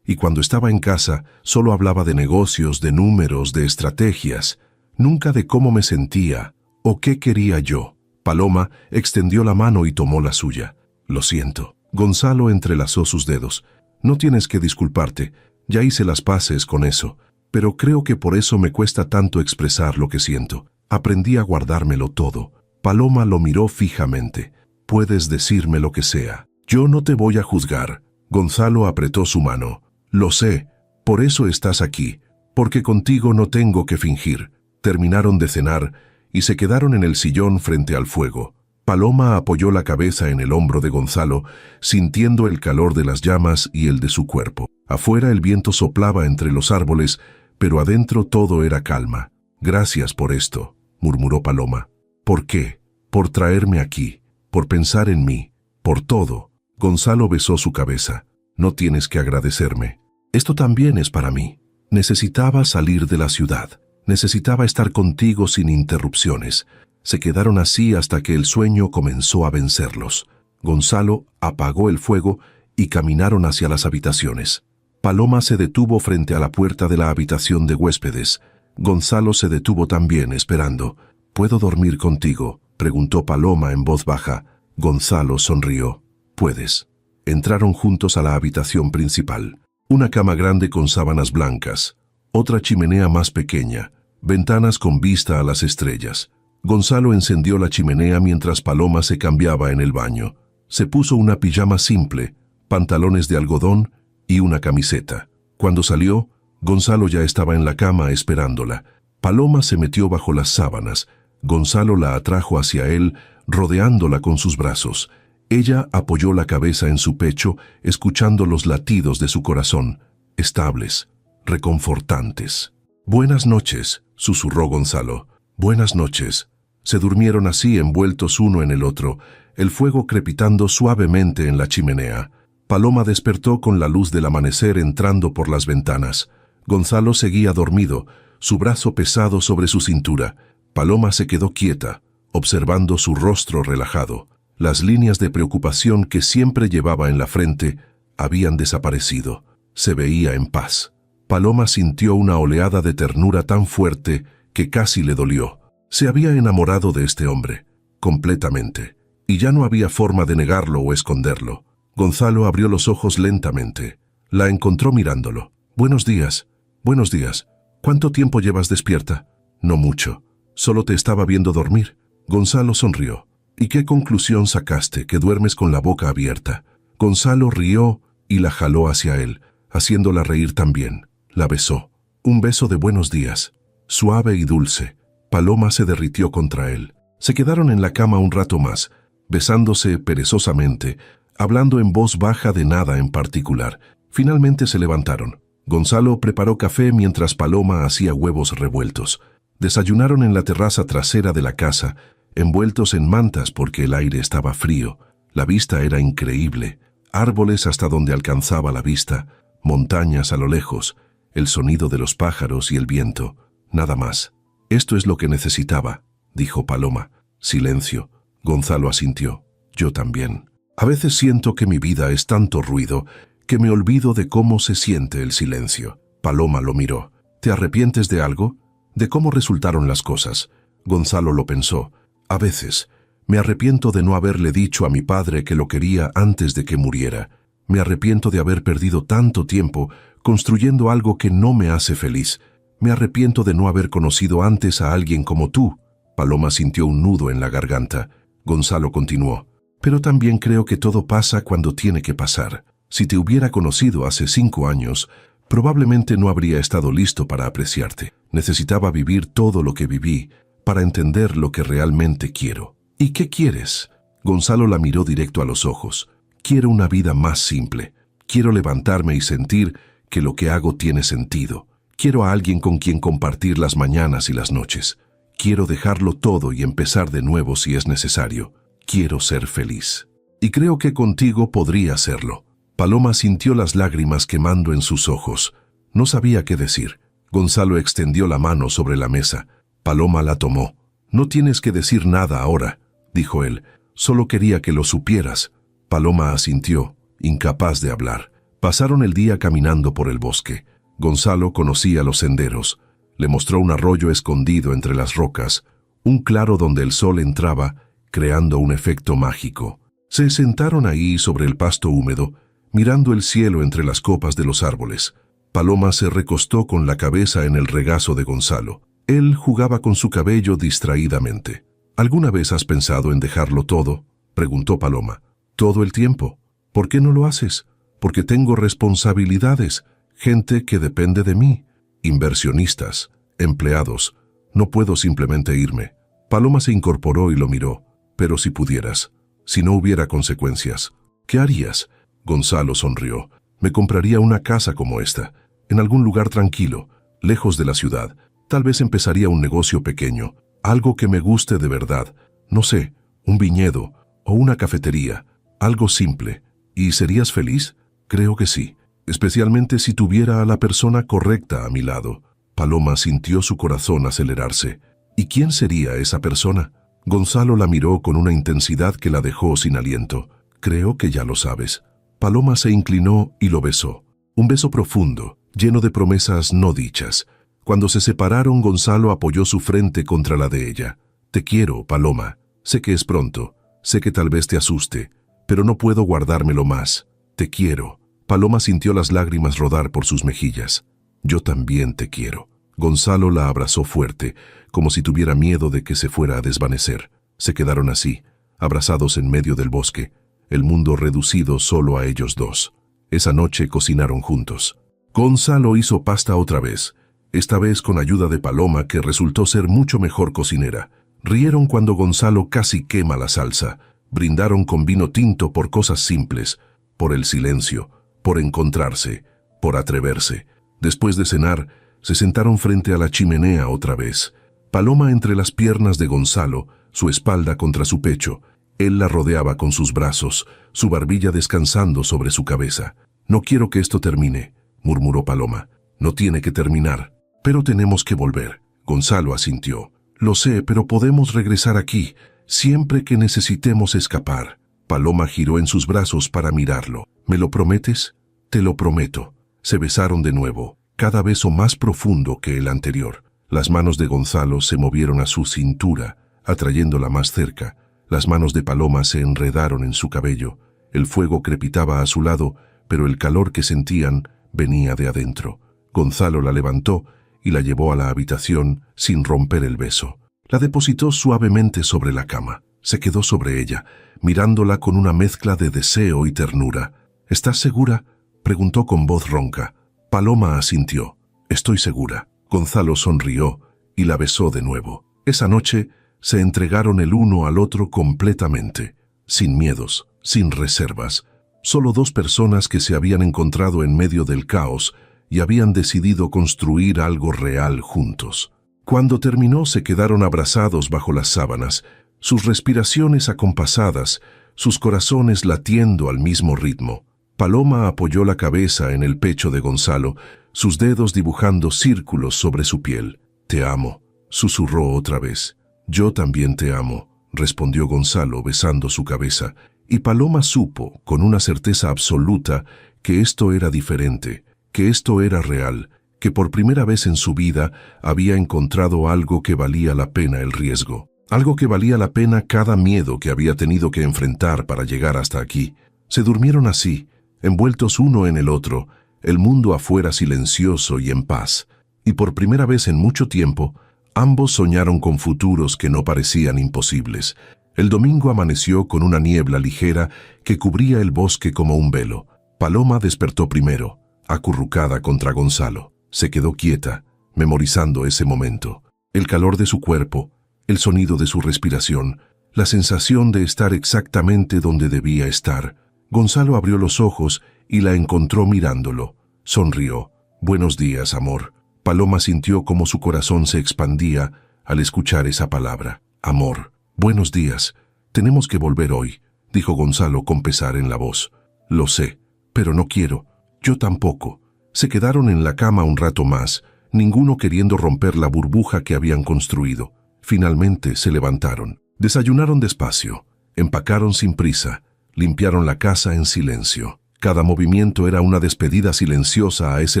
y cuando estaba en casa solo hablaba de negocios, de números, de estrategias. Nunca de cómo me sentía o qué quería yo». Paloma extendió la mano y tomó la suya. «Lo siento». Gonzalo entrelazó sus dedos. «No tienes que disculparte. Ya hice las paces con eso. Pero creo que por eso me cuesta tanto expresar lo que siento. Aprendí a guardármelo todo». Paloma lo miró fijamente. «Puedes decirme lo que sea. Yo no te voy a juzgar». Gonzalo apretó su mano. «Lo sé. Por eso estás aquí. Porque contigo no tengo que fingir». Terminaron de cenar y se quedaron en el sillón frente al fuego. Paloma apoyó la cabeza en el hombro de Gonzalo, sintiendo el calor de las llamas y el de su cuerpo. Afuera el viento soplaba entre los árboles, pero adentro todo era calma. «Gracias por esto», murmuró Paloma. «¿Por qué? Por traerme aquí, por pensar en mí, por todo». Gonzalo besó su cabeza. «No tienes que agradecerme. Esto también es para mí. Necesitaba salir de la ciudad. Necesitaba estar contigo sin interrupciones». Se quedaron así hasta que el sueño comenzó a vencerlos. Gonzalo apagó el fuego y caminaron hacia las habitaciones. Paloma se detuvo frente a la puerta de la habitación de huéspedes. Gonzalo se detuvo también, esperando. «¿Puedo dormir contigo?», preguntó Paloma en voz baja. Gonzalo sonrió. «Puedes». Entraron juntos a la habitación principal. Una cama grande con sábanas blancas, otra chimenea más pequeña, ventanas con vista a las estrellas. Gonzalo encendió la chimenea mientras Paloma se cambiaba en el baño. Se puso una pijama simple, pantalones de algodón y una camiseta. Cuando salió, Gonzalo ya estaba en la cama esperándola. Paloma se metió bajo las sábanas, Gonzalo la atrajo hacia él, rodeándola con sus brazos. Ella apoyó la cabeza en su pecho, escuchando los latidos de su corazón, estables, reconfortantes. «Buenas noches», susurró Gonzalo. «Buenas noches». Se durmieron así envueltos uno en el otro, el fuego crepitando suavemente en la chimenea. Paloma despertó con la luz del amanecer entrando por las ventanas. Gonzalo seguía dormido, su brazo pesado sobre su cintura. Paloma se quedó quieta, observando su rostro relajado. Las líneas de preocupación que siempre llevaba en la frente habían desaparecido. Se veía en paz. Paloma sintió una oleada de ternura tan fuerte que casi le dolió. Se había enamorado de este hombre, completamente, y ya no había forma de negarlo o esconderlo. Gonzalo abrió los ojos lentamente. La encontró mirándolo. «Buenos días. Buenos días. ¿Cuánto tiempo llevas despierta?» «No mucho. Solo te estaba viendo dormir». Gonzalo sonrió. «¿Y qué conclusión sacaste, que duermes con la boca abierta?» Gonzalo rió y la jaló hacia él, haciéndola reír también. La besó. Un beso de buenos días, suave y dulce. Paloma se derritió contra él. Se quedaron en la cama un rato más, besándose perezosamente, hablando en voz baja de nada en particular. Finalmente se levantaron. Gonzalo preparó café mientras Paloma hacía huevos revueltos. Desayunaron en la terraza trasera de la casa, envueltos en mantas porque el aire estaba frío. La vista era increíble. Árboles hasta donde alcanzaba la vista, montañas a lo lejos, el sonido de los pájaros y el viento. Nada más. «Esto es lo que necesitaba», dijo Paloma. Silencio. Gonzalo asintió. «Yo también. A veces siento que mi vida es tanto ruido que me olvido de cómo se siente el silencio». Paloma lo miró. «¿Te arrepientes de algo? ¿De cómo resultaron las cosas?» Gonzalo lo pensó. «A veces. Me arrepiento de no haberle dicho a mi padre que lo quería antes de que muriera. Me arrepiento de haber perdido tanto tiempo construyendo algo que no me hace feliz. Me arrepiento de no haber conocido antes a alguien como tú». Paloma sintió un nudo en la garganta. Gonzalo continuó. «Pero también creo que todo pasa cuando tiene que pasar. Si te hubiera conocido hace 5 años, probablemente no habría estado listo para apreciarte. Necesitaba vivir todo lo que viví para entender lo que realmente quiero». «¿Y qué quieres?» Gonzalo la miró directo a los ojos. «Quiero una vida más simple. Quiero levantarme y sentir que lo que hago tiene sentido. Quiero a alguien con quien compartir las mañanas y las noches. Quiero dejarlo todo y empezar de nuevo si es necesario. Quiero ser feliz. Y creo que contigo podría hacerlo». Paloma sintió las lágrimas quemando en sus ojos. No sabía qué decir. Gonzalo extendió la mano sobre la mesa. Paloma la tomó. «No tienes que decir nada ahora», dijo él. «Solo quería que lo supieras». Paloma asintió, incapaz de hablar. Pasaron el día caminando por el bosque. Gonzalo conocía los senderos. Le mostró un arroyo escondido entre las rocas, un claro donde el sol entraba, creando un efecto mágico. Se sentaron ahí sobre el pasto húmedo, mirando el cielo entre las copas de los árboles. Paloma se recostó con la cabeza en el regazo de Gonzalo. Él jugaba con su cabello distraídamente. «¿Alguna vez has pensado en dejarlo todo?», preguntó Paloma. «¿Todo el tiempo? ¿Por qué no lo haces?» «Porque tengo responsabilidades, gente que depende de mí, inversionistas, empleados. No puedo simplemente irme». Paloma se incorporó y lo miró. «Pero si pudieras, si no hubiera consecuencias, ¿qué harías?». Gonzalo sonrió. «Me compraría una casa como esta, en algún lugar tranquilo, lejos de la ciudad. Tal vez empezaría un negocio pequeño, algo que me guste de verdad. No sé, un viñedo o una cafetería, algo simple. ¿Y serías feliz?». «Creo que sí, especialmente si tuviera a la persona correcta a mi lado». Paloma sintió su corazón acelerarse. «¿Y quién sería esa persona?». Gonzalo la miró con una intensidad que la dejó sin aliento. «Creo que ya lo sabes». Paloma se inclinó y lo besó. Un beso profundo, lleno de promesas no dichas. Cuando se separaron, Gonzalo apoyó su frente contra la de ella. «Te quiero, Paloma. Sé que es pronto, sé que tal vez te asuste, pero no puedo guardármelo más. Te quiero». Paloma sintió las lágrimas rodar por sus mejillas. «Yo también te quiero». Gonzalo la abrazó fuerte, como si tuviera miedo de que se fuera a desvanecer. Se quedaron así, abrazados en medio del bosque, el mundo reducido solo a ellos dos. Esa noche cocinaron juntos. Gonzalo hizo pasta otra vez, esta vez con ayuda de Paloma, que resultó ser mucho mejor cocinera. Rieron cuando Gonzalo casi quema la salsa. Brindaron con vino tinto por cosas simples, por el silencio, por encontrarse, por atreverse. Después de cenar, se sentaron frente a la chimenea otra vez. Paloma entre las piernas de Gonzalo, su espalda contra su pecho. Él la rodeaba con sus brazos, su barbilla descansando sobre su cabeza. «No quiero que esto termine», murmuró Paloma. «No tiene que terminar. Pero tenemos que volver». Gonzalo asintió. «Lo sé, pero podemos regresar aquí, siempre que necesitemos escapar». Paloma giró en sus brazos para mirarlo. «¿Me lo prometes?» «Te lo prometo». Se besaron de nuevo, cada beso más profundo que el anterior. Las manos de Gonzalo se movieron a su cintura, atrayéndola más cerca. Las manos de Paloma se enredaron en su cabello. El fuego crepitaba a su lado, pero el calor que sentían venía de adentro. Gonzalo la levantó y la llevó a la habitación sin romper el beso. La depositó suavemente sobre la cama. Se quedó sobre ella, mirándola con una mezcla de deseo y ternura. «¿Estás segura?», preguntó con voz ronca. Paloma asintió. «Estoy segura». Gonzalo sonrió y la besó de nuevo. Esa noche se entregaron el uno al otro completamente, sin miedos, sin reservas. Solo dos personas que se habían encontrado en medio del caos y habían decidido construir algo real juntos. Cuando terminó, se quedaron abrazados bajo las sábanas, sus respiraciones acompasadas, sus corazones latiendo al mismo ritmo. Paloma apoyó la cabeza en el pecho de Gonzalo, sus dedos dibujando círculos sobre su piel. «Te amo», susurró otra vez. «Yo también te amo», respondió Gonzalo besando su cabeza, y Paloma supo, con una certeza absoluta, que esto era diferente, que esto era real, que por primera vez en su vida había encontrado algo que valía la pena el riesgo, algo que valía la pena cada miedo que había tenido que enfrentar para llegar hasta aquí. Se durmieron así, envueltos uno en el otro, el mundo afuera silencioso y en paz, y por primera vez en mucho tiempo, ambos soñaron con futuros que no parecían imposibles. El domingo amaneció con una niebla ligera que cubría el bosque como un velo. Paloma despertó primero, acurrucada contra Gonzalo. Se quedó quieta, memorizando ese momento. El calor de su cuerpo, el sonido de su respiración, la sensación de estar exactamente donde debía estar. Gonzalo abrió los ojos y la encontró mirándolo. Sonrió. «Buenos días, amor». Paloma sintió como su corazón se expandía al escuchar esa palabra. «Amor, buenos días. Tenemos que volver hoy», dijo Gonzalo con pesar en la voz. «Lo sé, pero no quiero». «Yo tampoco». Se quedaron en la cama un rato más, ninguno queriendo romper la burbuja que habían construido. Finalmente se levantaron. Desayunaron despacio, empacaron sin prisa, limpiaron la casa en silencio. Cada movimiento era una despedida silenciosa a ese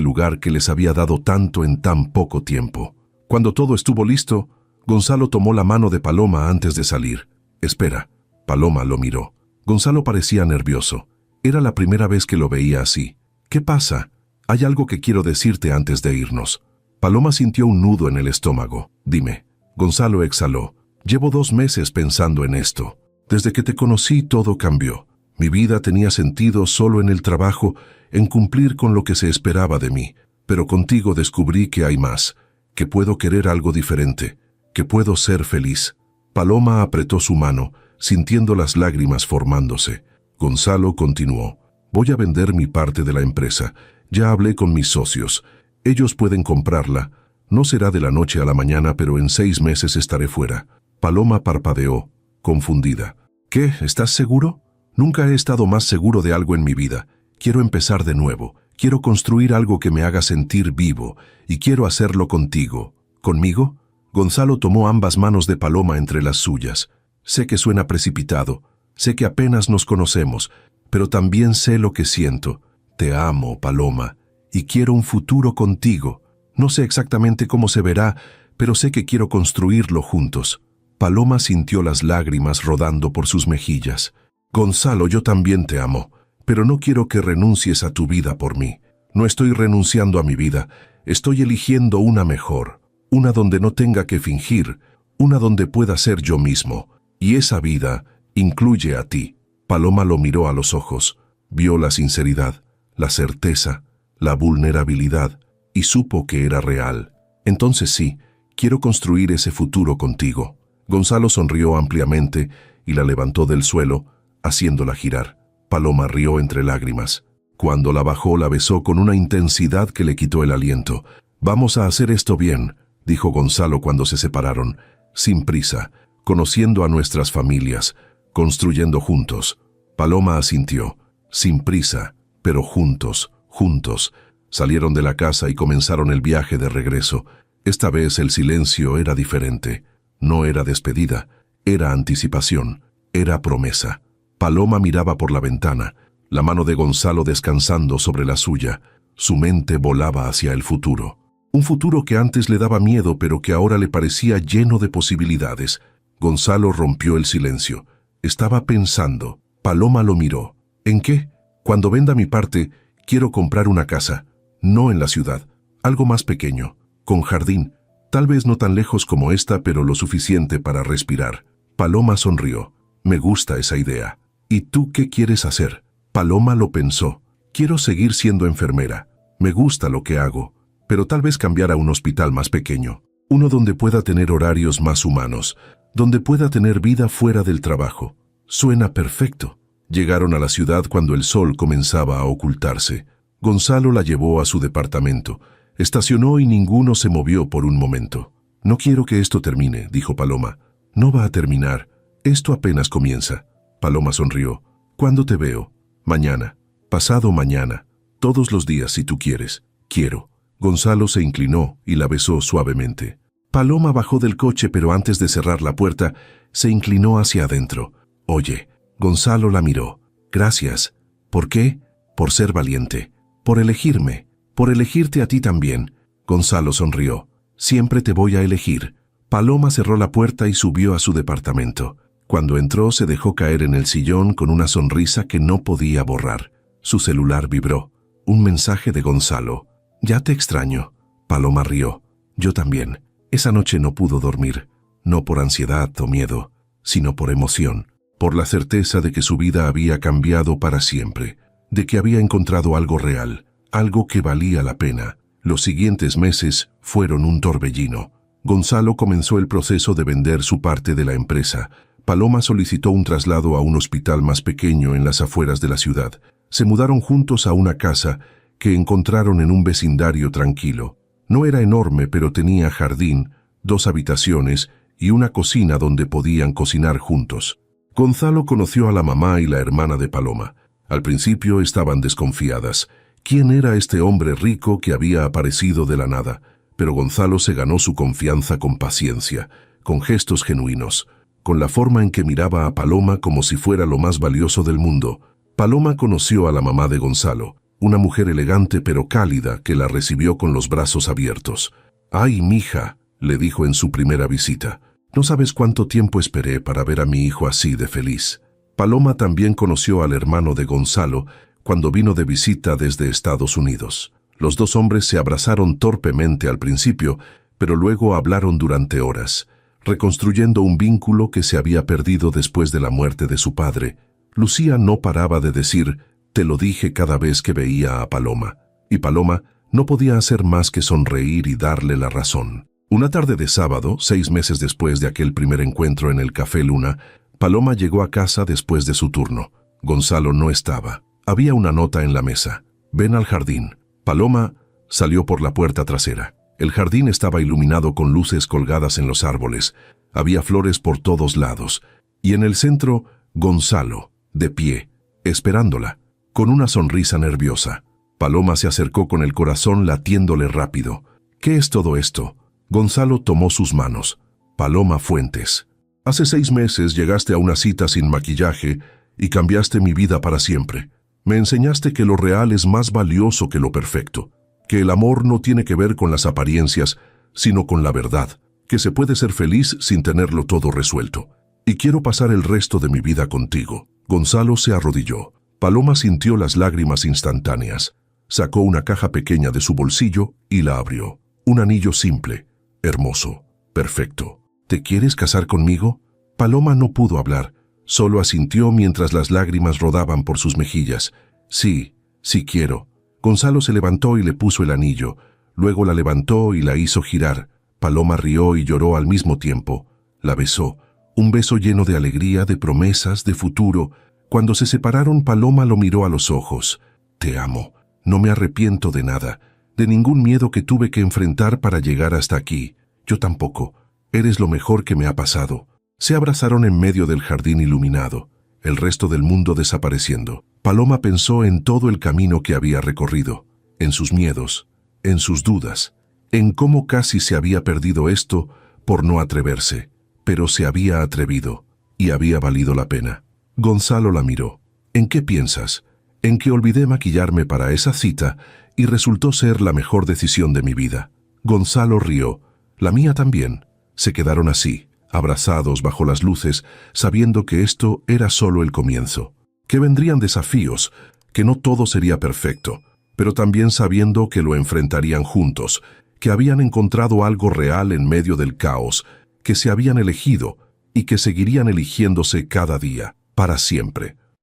lugar que les había dado tanto en tan poco tiempo. Cuando todo estuvo listo, Gonzalo tomó la mano de Paloma antes de salir. «Espera». Paloma lo miró. Gonzalo parecía nervioso. Era la primera vez que lo veía así. «¿Qué pasa? Hay algo que quiero decirte antes de irnos». Paloma sintió un nudo en el estómago. «Dime». Gonzalo exhaló. «Llevo 2 meses pensando en esto. Desde que te conocí todo cambió. Mi vida tenía sentido solo en el trabajo, en cumplir con lo que se esperaba de mí. Pero contigo descubrí que hay más, que puedo querer algo diferente, que puedo ser feliz». Paloma apretó su mano, sintiendo las lágrimas formándose. Gonzalo continuó. «Voy a vender mi parte de la empresa. Ya hablé con mis socios. Ellos pueden comprarla. No será de la noche a la mañana, pero en 6 meses estaré fuera». Paloma parpadeó, confundida. «¿Qué? ¿Estás seguro?» «Nunca he estado más seguro de algo en mi vida. Quiero empezar de nuevo. Quiero construir algo que me haga sentir vivo. Y quiero hacerlo contigo». «¿Conmigo?» Gonzalo tomó ambas manos de Paloma entre las suyas. «Sé que suena precipitado. Sé que apenas nos conocemos. Pero también sé lo que siento. Te amo, Paloma. Y quiero un futuro contigo. No sé exactamente cómo se verá, pero sé que quiero construirlo juntos». Paloma sintió las lágrimas rodando por sus mejillas. «Gonzalo, yo también te amo, pero no quiero que renuncies a tu vida por mí. No estoy renunciando a mi vida, estoy eligiendo una mejor, una donde no tenga que fingir, una donde pueda ser yo mismo. Y esa vida incluye a ti». Paloma lo miró a los ojos, vio la sinceridad, la certeza, la vulnerabilidad, y supo que era real. «Entonces sí, quiero construir ese futuro contigo». Gonzalo sonrió ampliamente y la levantó del suelo, haciéndola girar. Paloma rió entre lágrimas. Cuando la bajó, la besó con una intensidad que le quitó el aliento. «Vamos a hacer esto bien», dijo Gonzalo cuando se separaron, sin prisa, conociendo a nuestras familias, construyendo juntos. Paloma asintió, sin prisa, pero juntos, juntos. Salieron de la casa y comenzaron el viaje de regreso. Esta vez el silencio era diferente. No era despedida, era anticipación, era promesa. Paloma miraba por la ventana, la mano de Gonzalo descansando sobre la suya. Su mente volaba hacia el futuro. Un futuro que antes le daba miedo, pero que ahora le parecía lleno de posibilidades. Gonzalo rompió el silencio. Estaba pensando. Paloma lo miró. «¿En qué? Cuando venda mi parte, quiero comprar una casa. No en la ciudad. Algo más pequeño, con jardín. Tal vez no tan lejos como esta, pero lo suficiente para respirar». Paloma sonrió. «Me gusta esa idea». «¿Y tú qué quieres hacer?» Paloma lo pensó. «Quiero seguir siendo enfermera. Me gusta lo que hago, pero tal vez cambiar a un hospital más pequeño. Uno donde pueda tener horarios más humanos, donde pueda tener vida fuera del trabajo». «Suena perfecto». Llegaron a la ciudad cuando el sol comenzaba a ocultarse. Gonzalo la llevó a su departamento. Estacionó y ninguno se movió por un momento. «No quiero que esto termine», dijo Paloma. «No va a terminar. Esto apenas comienza». Paloma sonrió. «¿Cuándo te veo?» «Mañana. Pasado mañana. Todos los días si tú quieres». «Quiero». Gonzalo se inclinó y la besó suavemente. Paloma bajó del coche, pero antes de cerrar la puerta, se inclinó hacia adentro. «Oye». Gonzalo la miró. «Gracias». «¿Por qué?» «Por ser valiente. Por elegirme. Por elegirte a ti también». Gonzalo sonrió. «Siempre te voy a elegir». Paloma cerró la puerta y subió a su departamento. Cuando entró, se dejó caer en el sillón con una sonrisa que no podía borrar. Su celular vibró. Un mensaje de Gonzalo. «Ya te extraño». Paloma rió. «Yo también». Esa noche no pudo dormir. No por ansiedad o miedo, sino por emoción. Por la certeza de que su vida había cambiado para siempre. De que había encontrado algo real. Algo que valía la pena. Los siguientes meses fueron un torbellino. Gonzalo comenzó el proceso de vender su parte de la empresa. Paloma solicitó un traslado a un hospital más pequeño en las afueras de la ciudad. Se mudaron juntos a una casa que encontraron en un vecindario tranquilo. No era enorme, pero tenía jardín, 2 habitaciones y una cocina donde podían cocinar juntos. Gonzalo conoció a la mamá y la hermana de Paloma. Al principio estaban desconfiadas. ¿Quién era este hombre rico que había aparecido de la nada? Pero Gonzalo se ganó su confianza con paciencia, con gestos genuinos, con la forma en que miraba a Paloma como si fuera lo más valioso del mundo. Paloma conoció a la mamá de Gonzalo, una mujer elegante pero cálida que la recibió con los brazos abiertos. «Ay, mija», le dijo en su primera visita, «no sabes cuánto tiempo esperé para ver a mi hijo así de feliz». Paloma también conoció al hermano de Gonzalo cuando vino de visita desde Estados Unidos. Los 2 hombres se abrazaron torpemente al principio, pero luego hablaron durante horas, reconstruyendo un vínculo que se había perdido después de la muerte de su padre. Lucía no paraba de decir, «te lo dije» cada vez que veía a Paloma, y Paloma no podía hacer más que sonreír y darle la razón. Una tarde de sábado, 6 meses después de aquel primer encuentro en el Café Luna, Paloma llegó a casa después de su turno. Gonzalo no estaba. Había una nota en la mesa. «Ven al jardín». Paloma salió por la puerta trasera. El jardín estaba iluminado con luces colgadas en los árboles. Había flores por todos lados. Y en el centro, Gonzalo, de pie, esperándola, con una sonrisa nerviosa. Paloma se acercó con el corazón latiéndole rápido. «¿Qué es todo esto?» Gonzalo tomó sus manos. «Paloma Fuentes, hace 6 meses llegaste a una cita sin maquillaje y cambiaste mi vida para siempre. Me enseñaste que lo real es más valioso que lo perfecto, que el amor no tiene que ver con las apariencias, sino con la verdad, que se puede ser feliz sin tenerlo todo resuelto. Y quiero pasar el resto de mi vida contigo». Gonzalo se arrodilló. Paloma sintió las lágrimas instantáneas. Sacó una caja pequeña de su bolsillo y la abrió. Un anillo simple, hermoso, perfecto. «¿Te quieres casar conmigo?» Paloma no pudo hablar. Solo asintió mientras las lágrimas rodaban por sus mejillas. «Sí, sí quiero». Gonzalo se levantó y le puso el anillo. Luego la levantó y la hizo girar. Paloma rió y lloró al mismo tiempo. La besó, un beso lleno de alegría, de promesas, de futuro. Cuando se separaron, Paloma lo miró a los ojos. Te amo. No me arrepiento de nada, de ningún miedo que tuve que enfrentar para llegar hasta aquí. Yo tampoco. Eres lo mejor que me ha pasado. Se abrazaron en medio del jardín iluminado, el resto del mundo desapareciendo. Paloma pensó en todo el camino que había recorrido, en sus miedos, en sus dudas, en cómo casi se había perdido esto por no atreverse, pero se había atrevido y había valido la pena. Gonzalo la miró. ¿En qué piensas? En que olvidé maquillarme para esa cita y resultó ser la mejor decisión de mi vida. Gonzalo rió. La mía también. Se quedaron así, abrazados bajo las luces, sabiendo que esto era solo el comienzo, que vendrían desafíos, que no todo sería perfecto, pero también sabiendo que lo enfrentarían juntos, que habían encontrado algo real en medio del caos, que se habían elegido y que seguirían eligiéndose cada día, para siempre.